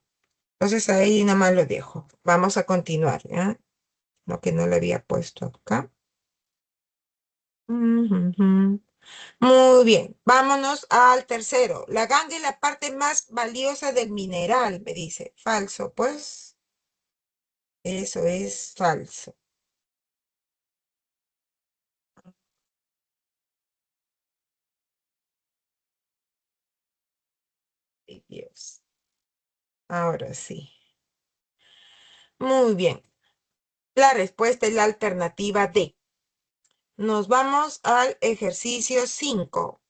entonces ahí nada más lo dejo. Vamos a continuar, ¿ya? Lo que no le había puesto acá. Ujujú. Muy bien, vámonos al tercero. La ganga es la parte más valiosa del mineral, me dice. Falso, pues. Eso es falso. Ay, Dios. Ahora sí. Muy bien. La respuesta es la alternativa D. Nos vamos al ejercicio 5.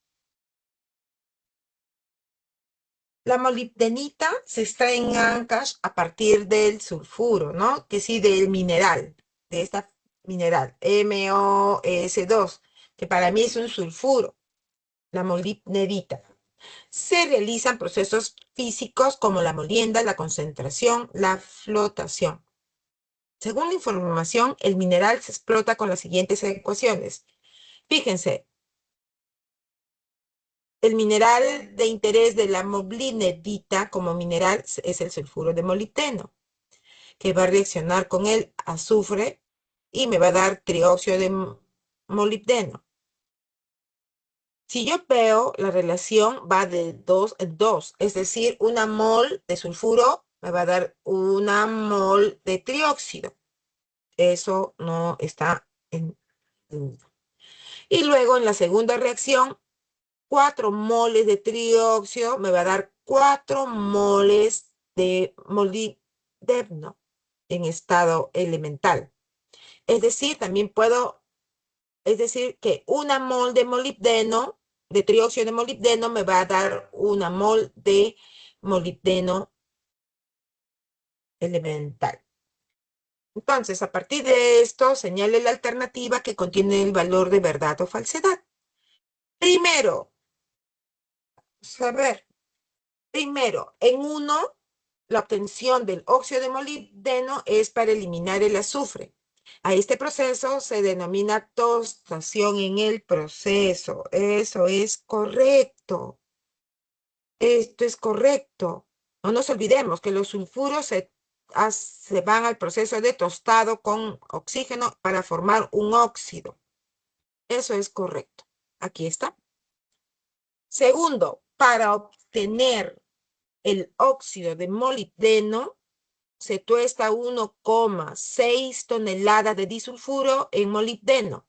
La molibdenita se extrae en Ancash a partir del sulfuro, ¿no? Que sí, del mineral, de esta mineral, MoS2, que para mí es un sulfuro, la molibdenita. Se realizan procesos físicos como la molienda, la concentración, la flotación. Según la información, el mineral se explota con las siguientes ecuaciones. Fíjense, el mineral de interés de la molibdenita como mineral es el sulfuro de molibdeno, que va a reaccionar con el azufre y me va a dar trióxido de molibdeno. Si yo veo, la relación va de 2 en 2, es decir, una mol de sulfuro me va a dar una mol de trióxido. Eso no está en duda. Y luego en la segunda reacción, 4 moles de trióxido me va a dar 4 moles de molibdeno. en estado elemental. Es decir, también puedo, es decir, que una mol de molibdeno, de trióxido de molibdeno, me va a dar una mol de molibdeno elemental. Entonces, a partir de esto, señale la alternativa que contiene el valor de verdad o falsedad. Primero, saber, primero, en uno, la obtención del óxido de molibdeno es para eliminar el azufre. A este proceso se denomina tostación en el proceso. Eso es correcto. Esto es correcto. No nos olvidemos que los sulfuros se van al proceso de tostado con oxígeno para formar un óxido. Eso es correcto. Aquí está. Segundo, para obtener el óxido de molibdeno, se tuesta 1,6 toneladas de disulfuro en molibdeno.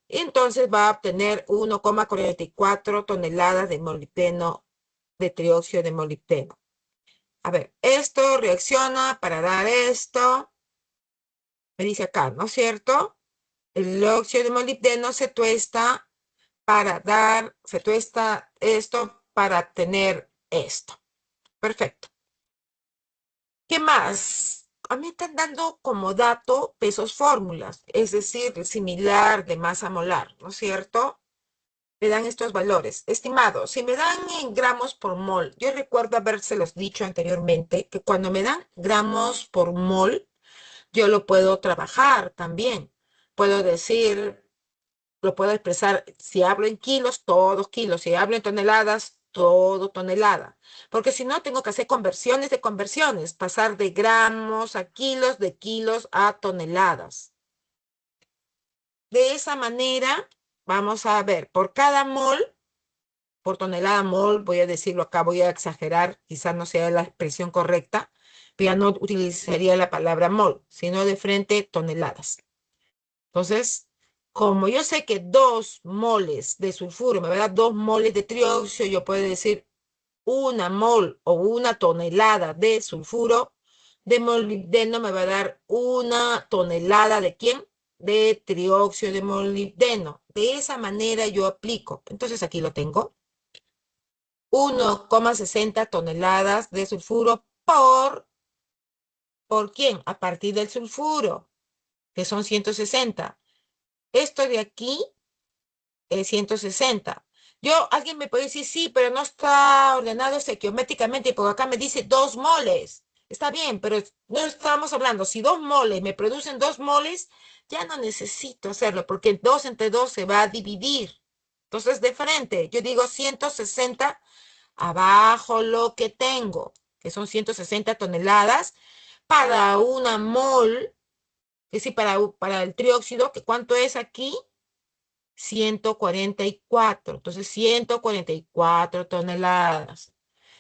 Entonces va a obtener 1,44 toneladas de molibdeno, de trióxido de molibdeno. A ver, esto reacciona para dar esto. Me dice acá, ¿no es cierto? El óxido de molibdeno se tuesta esto para tener esto. Perfecto. ¿Qué más? A mí están dando como dato pesos fórmulas, es decir, similar de masa molar, ¿no es cierto? Me dan estos valores. Estimado, si me dan en gramos por mol, yo recuerdo habérselos dicho anteriormente, que cuando me dan gramos por mol, yo lo puedo trabajar también. Puedo decir, lo puedo expresar, si hablo en kilos, todos kilos, si hablo en toneladas, todo tonelada. Porque si no, tengo que hacer conversiones de conversiones, pasar de gramos a kilos, de kilos a toneladas. De esa manera, vamos a ver, por cada mol, por tonelada mol, voy a decirlo acá, voy a exagerar, quizás no sea la expresión correcta, pero ya no utilizaría la palabra mol, sino de frente toneladas. Entonces, como yo sé que 2 moles de sulfuro me va a dar 2 moles de trióxido, yo puedo decir una mol o una tonelada de sulfuro de molibdeno me va a dar una tonelada de ¿quién? De trióxido de molibdeno. De esa manera yo aplico. Entonces aquí lo tengo. 1,60 toneladas de sulfuro ¿por quién? A partir del sulfuro, que son 160. Esto de aquí 160. Alguien me puede decir, sí, pero no está ordenado estequiométricamente, porque acá me dice 2 moles. Está bien, pero no estamos hablando. Si 2 moles me producen 2 moles, ya no necesito hacerlo, porque 2 entre 2 se va a dividir. Entonces, de frente, yo digo 160 abajo lo que tengo, que son 160 toneladas, para una mol, es decir, para el trióxido, que ¿cuánto es aquí? 144. Entonces, 144 toneladas.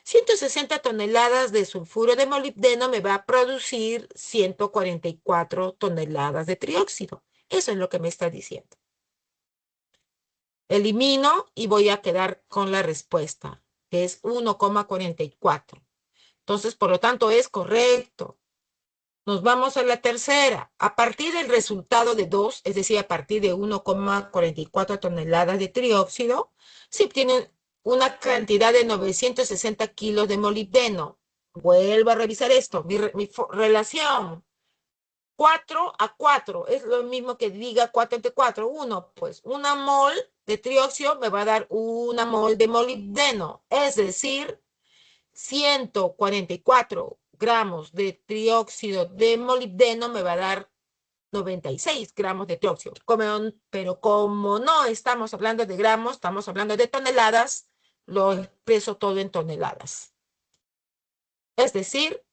160 toneladas de sulfuro de molibdeno me va a producir 144 toneladas de trióxido. Eso es lo que me está diciendo. Elimino y voy a quedar con la respuesta, que es 1,44. Entonces, por lo tanto, es correcto. Nos vamos a la tercera. A partir del resultado de 2, es decir, a partir de 1,44 toneladas de trióxido, se obtiene una cantidad de 960 kilos de molibdeno. Vuelvo a revisar esto. Mi relación 4 a 4 es lo mismo que diga 4 entre 4. 1, pues una mol de trióxido me va a dar una mol de molibdeno. Es decir, 144 gramos de trióxido de molibdeno me va a dar 96 gramos de trióxido. Pero como no estamos hablando de gramos, estamos hablando de toneladas, lo expreso todo en toneladas. Es decir,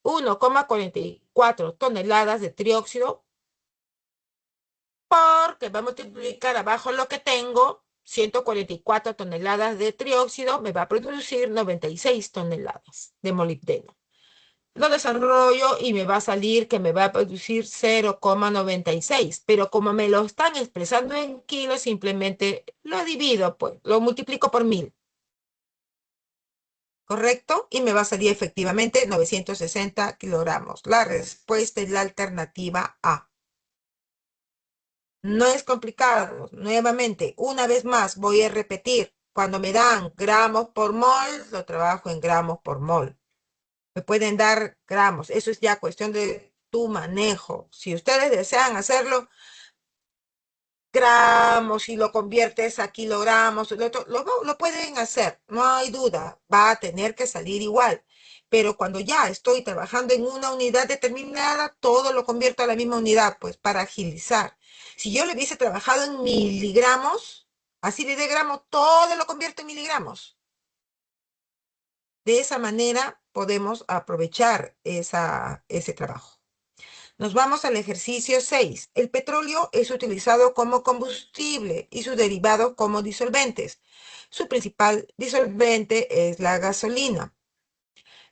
1,44 toneladas de trióxido porque va a multiplicar abajo lo que tengo, 144 toneladas de trióxido me va a producir 96 toneladas de molibdeno. Lo desarrollo y me va a salir que me va a producir 0,96, pero como me lo están expresando en kilos, simplemente lo divido, pues, lo multiplico por 1000. ¿correcto? Y me va a salir efectivamente 960 kilogramos. La respuesta es la alternativa A. No es complicado. Nuevamente, una vez más, voy a repetir. Cuando me dan gramos por mol, lo trabajo en gramos por mol. Me pueden dar gramos. Eso es ya cuestión de tu manejo. Si ustedes desean hacerlo, gramos y lo conviertes a kilogramos, lo pueden hacer, no hay duda, va a tener que salir igual. Pero cuando ya estoy trabajando en una unidad determinada, todo lo convierto a la misma unidad, pues para agilizar. Si yo le hubiese trabajado en miligramos, así le dé gramos, todo lo convierto en miligramos. De esa manera podemos aprovechar ese trabajo. Nos vamos al ejercicio 6. El petróleo es utilizado como combustible y sus derivados como disolventes. Su principal disolvente es la gasolina,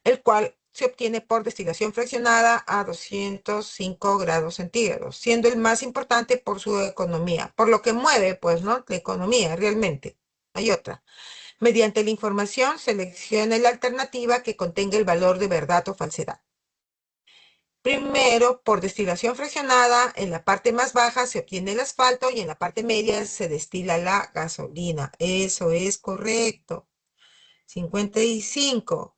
el cual se obtiene por destilación fraccionada a 205 grados centígrados, siendo el más importante por su economía, por lo que mueve, pues, ¿no? La economía realmente. Hay otra. Mediante la información, seleccione la alternativa que contenga el valor de verdad o falsedad. Primero, por destilación fraccionada, en la parte más baja se obtiene el asfalto y en la parte media se destila la gasolina. Eso es correcto. 55.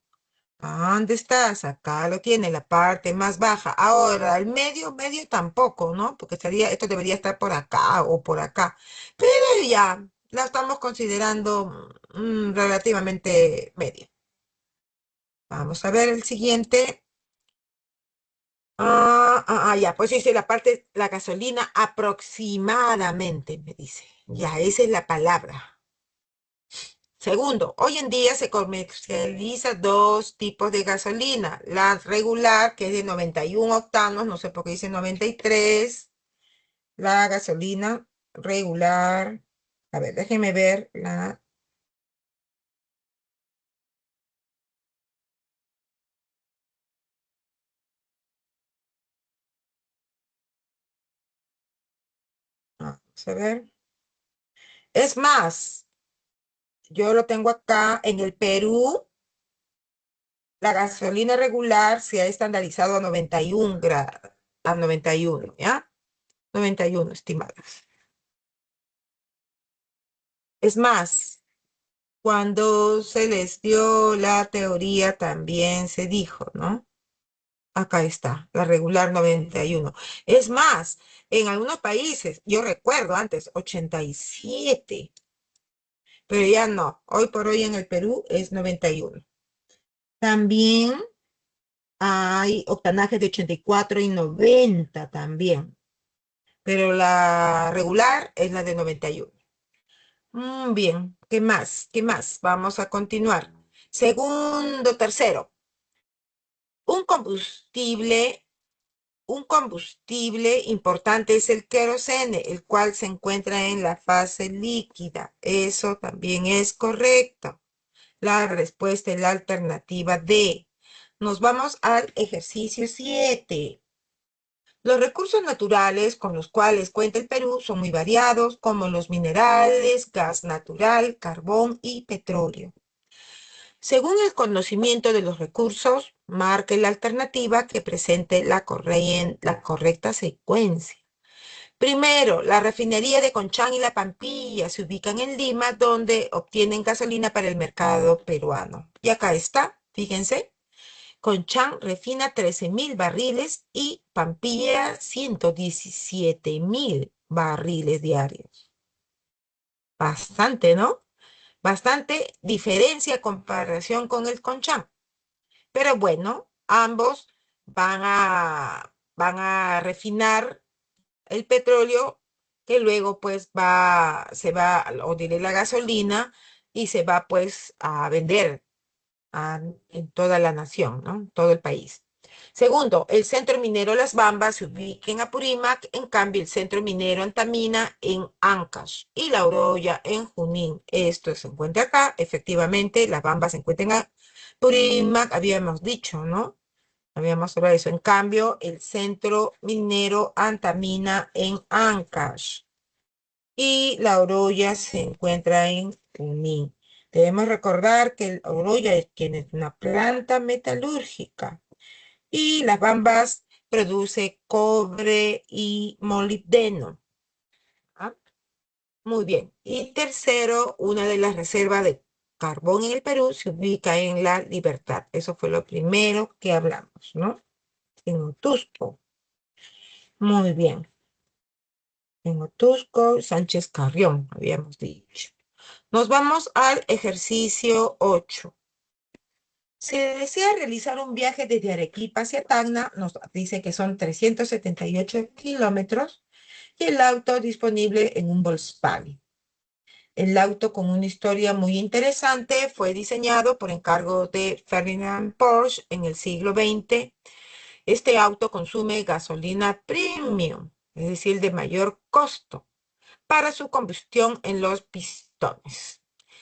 ¿Dónde estás? Acá lo tiene, la parte más baja. Ahora, el medio tampoco, ¿no? Porque esto debería estar por acá o por acá. Pero ya, la estamos considerando relativamente medio. Vamos a ver el siguiente. Ya, pues dice la parte, la gasolina aproximadamente, me dice. Ya, esa es la palabra. Segundo, hoy en día se comercializa dos tipos de gasolina. La regular, que es de 91 octanos, no sé por qué dice 93. La gasolina regular. A ver, déjenme ver la... Vamos a ver. Es más, yo lo tengo acá en el Perú. La gasolina regular se ha estandarizado a 91 grados, a 91, ¿ya? 91, estimadas. Es más, cuando se les dio la teoría también se dijo, ¿no? Acá está, la regular 91. Es más, en algunos países, yo recuerdo antes, 87, pero ya no. Hoy por hoy en el Perú es 91. También hay octanajes de 84 y 90 también. Pero la regular es la de 91. Bien, ¿qué más? ¿Qué más? Vamos a continuar. Segundo, tercero. Un combustible, un combustible importante es el querosene, el cual se encuentra en la fase líquida. Eso también es correcto. La respuesta es la alternativa D. Nos vamos al ejercicio 7. Los recursos naturales con los cuales cuenta el Perú son muy variados, como los minerales, gas natural, carbón y petróleo. Según el conocimiento de los recursos, marque la alternativa que presente la correcta secuencia. Primero, la refinería de Conchán y La Pampilla se ubican en Lima, donde obtienen gasolina para el mercado peruano. Y acá está, fíjense. Conchán refina 13.000 barriles y Pampilla 117.000 barriles diarios. Bastante, ¿no? Bastante diferencia en comparación con el Conchán. Pero bueno, ambos van a refinar el petróleo que luego pues o diré la gasolina y se va pues a vender en toda la nación, ¿no? Todo el país. Segundo, el centro minero Las Bambas se ubica en Apurímac, en cambio el centro minero Antamina en Ancash y La Oroya en Junín. Esto se encuentra acá, efectivamente, Las Bambas se encuentran en Apurímac, habíamos dicho, ¿no? Habíamos hablado de eso. En cambio, el centro minero Antamina en Ancash y La Oroya se encuentra en Junín. Debemos recordar que el oro ya tiene una planta metalúrgica y las bambas produce cobre y molibdeno. ¿Ah? Muy bien. Y tercero, una de las reservas de carbón en el Perú se ubica en La Libertad. Eso fue lo primero que hablamos, ¿no? En Otusco. Muy bien. En Otusco, Sánchez Carrión, habíamos dicho. Nos vamos al ejercicio 8. Si desea realizar un viaje desde Arequipa hacia Tacna, nos dice que son 378 kilómetros y el auto disponible en un Volkswagen. El auto, con una historia muy interesante, fue diseñado por encargo de Ferdinand Porsche en el siglo XX. Este auto consume gasolina premium, es decir, de mayor costo, para su combustión en los pistones.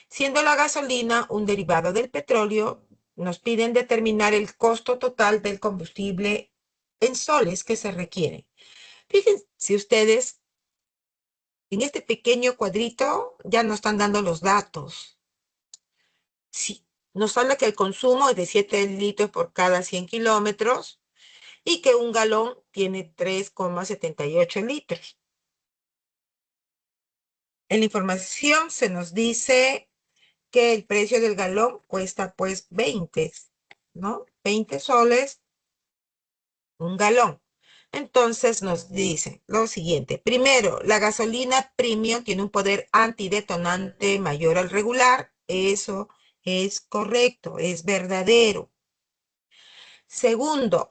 Siendo la gasolina un derivado del petróleo, nos piden determinar el costo total del combustible en soles que se requiere. Fíjense ustedes, en este pequeño cuadrito ya nos están dando los datos. Sí, nos habla que el consumo es de 7 litros por cada 100 kilómetros y que un galón tiene 3,78 litros. En la información se nos dice que el precio del galón cuesta pues 20, ¿no? 20 soles un galón. Entonces nos dice lo siguiente. Primero, la gasolina premium tiene un poder antidetonante mayor al regular. Eso es correcto, es verdadero. Segundo,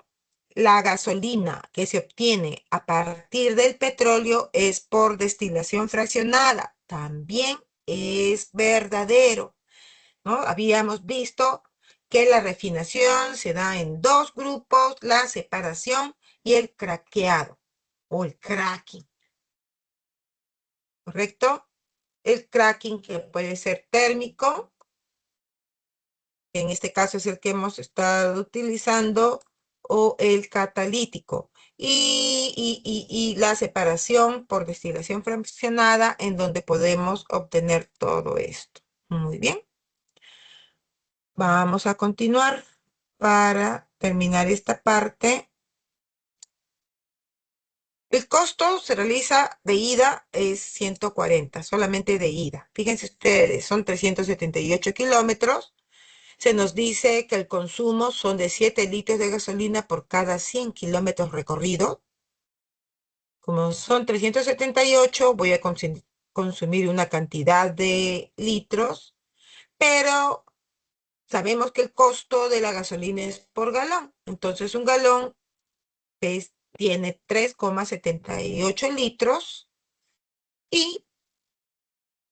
la gasolina que se obtiene a partir del petróleo es por destilación fraccionada. También es verdadero, ¿no? Habíamos visto que la refinación se da en dos grupos, la separación y el craqueado o el cracking, ¿correcto? El cracking que puede ser térmico, que en este caso es el que hemos estado utilizando, o el catalítico. Y la separación por destilación fraccionada, en donde podemos obtener todo esto. Muy bien. Vamos a continuar para terminar esta parte. El costo se realiza de ida, es 140, solamente de ida. Fíjense ustedes, son 378 kilómetros. Se nos dice que el consumo son de 7 litros de gasolina por cada 100 kilómetros recorridos. Como son 378, voy a consumir una cantidad de litros, pero sabemos que el costo de la gasolina es por galón. Entonces, un galón tiene 3,78 litros y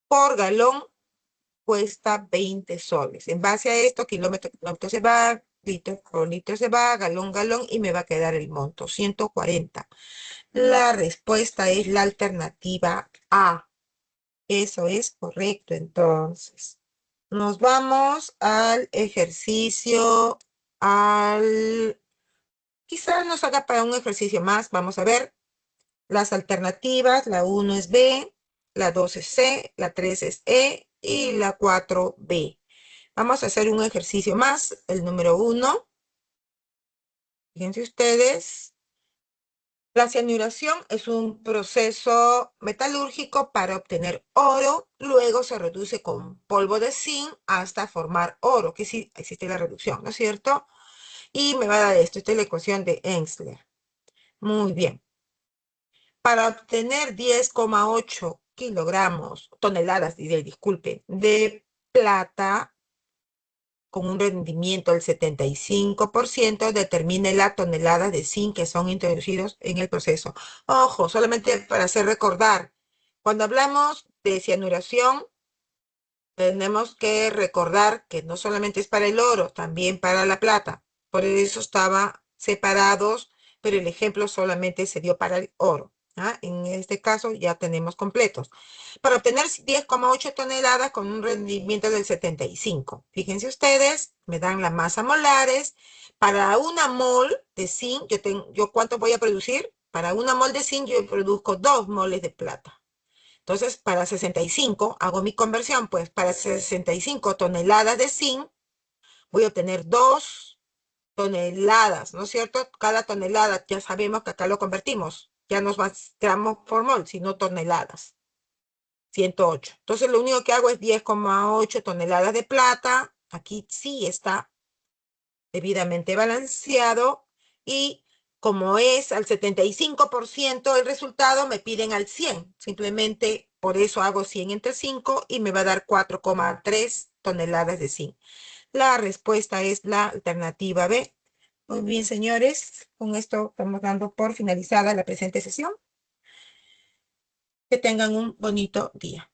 por galón cuesta 20 soles. En base a esto, kilómetro se va, litro por litro se va, galón, y me va a quedar el monto, 140. La respuesta es la alternativa A. Eso es correcto, entonces. Nos vamos al ejercicio, quizás nos haga para un ejercicio más. Vamos a ver las alternativas. La 1 es B, la 2 es C, la 3 es E y la 4 B. Vamos a hacer un ejercicio más, el número 1. Fíjense ustedes. La cianuración es un proceso metalúrgico para obtener oro, luego se reduce con polvo de zinc hasta formar oro, que sí existe la reducción, ¿no es cierto? Y me va a dar esto, esta es la ecuación de Ensler. Muy bien. Para obtener 10,8 toneladas, disculpe, de plata con un rendimiento del 75%, determine la tonelada de zinc que son introducidos en el proceso. Ojo, solamente para hacer recordar, cuando hablamos de cianuración, tenemos que recordar que no solamente es para el oro, también para la plata. Por eso estaba separados, pero el ejemplo solamente se dio para el oro. En este caso ya tenemos completos. Para obtener 10,8 toneladas con un rendimiento del 75. Fíjense ustedes, me dan la masa molares. Para una mol de zinc, ¿cuánto voy a producir? Para una mol de zinc yo produzco 2 moles de plata. Entonces, para 65, hago mi conversión, pues para 65 toneladas de zinc, voy a obtener 2 toneladas, ¿no es cierto? Cada tonelada, ya sabemos que acá lo convertimos, ya no es más gramos por mol, sino toneladas, 108. Entonces, lo único que hago es 10,8 toneladas de plata, aquí sí está debidamente balanceado, y como es al 75% el resultado, me piden al 100. Simplemente por eso hago 100 entre 5 y me va a dar 4,3 toneladas de zinc. La respuesta es la alternativa B. Muy bien, señores, con esto estamos dando por finalizada la presente sesión. Que tengan un bonito día.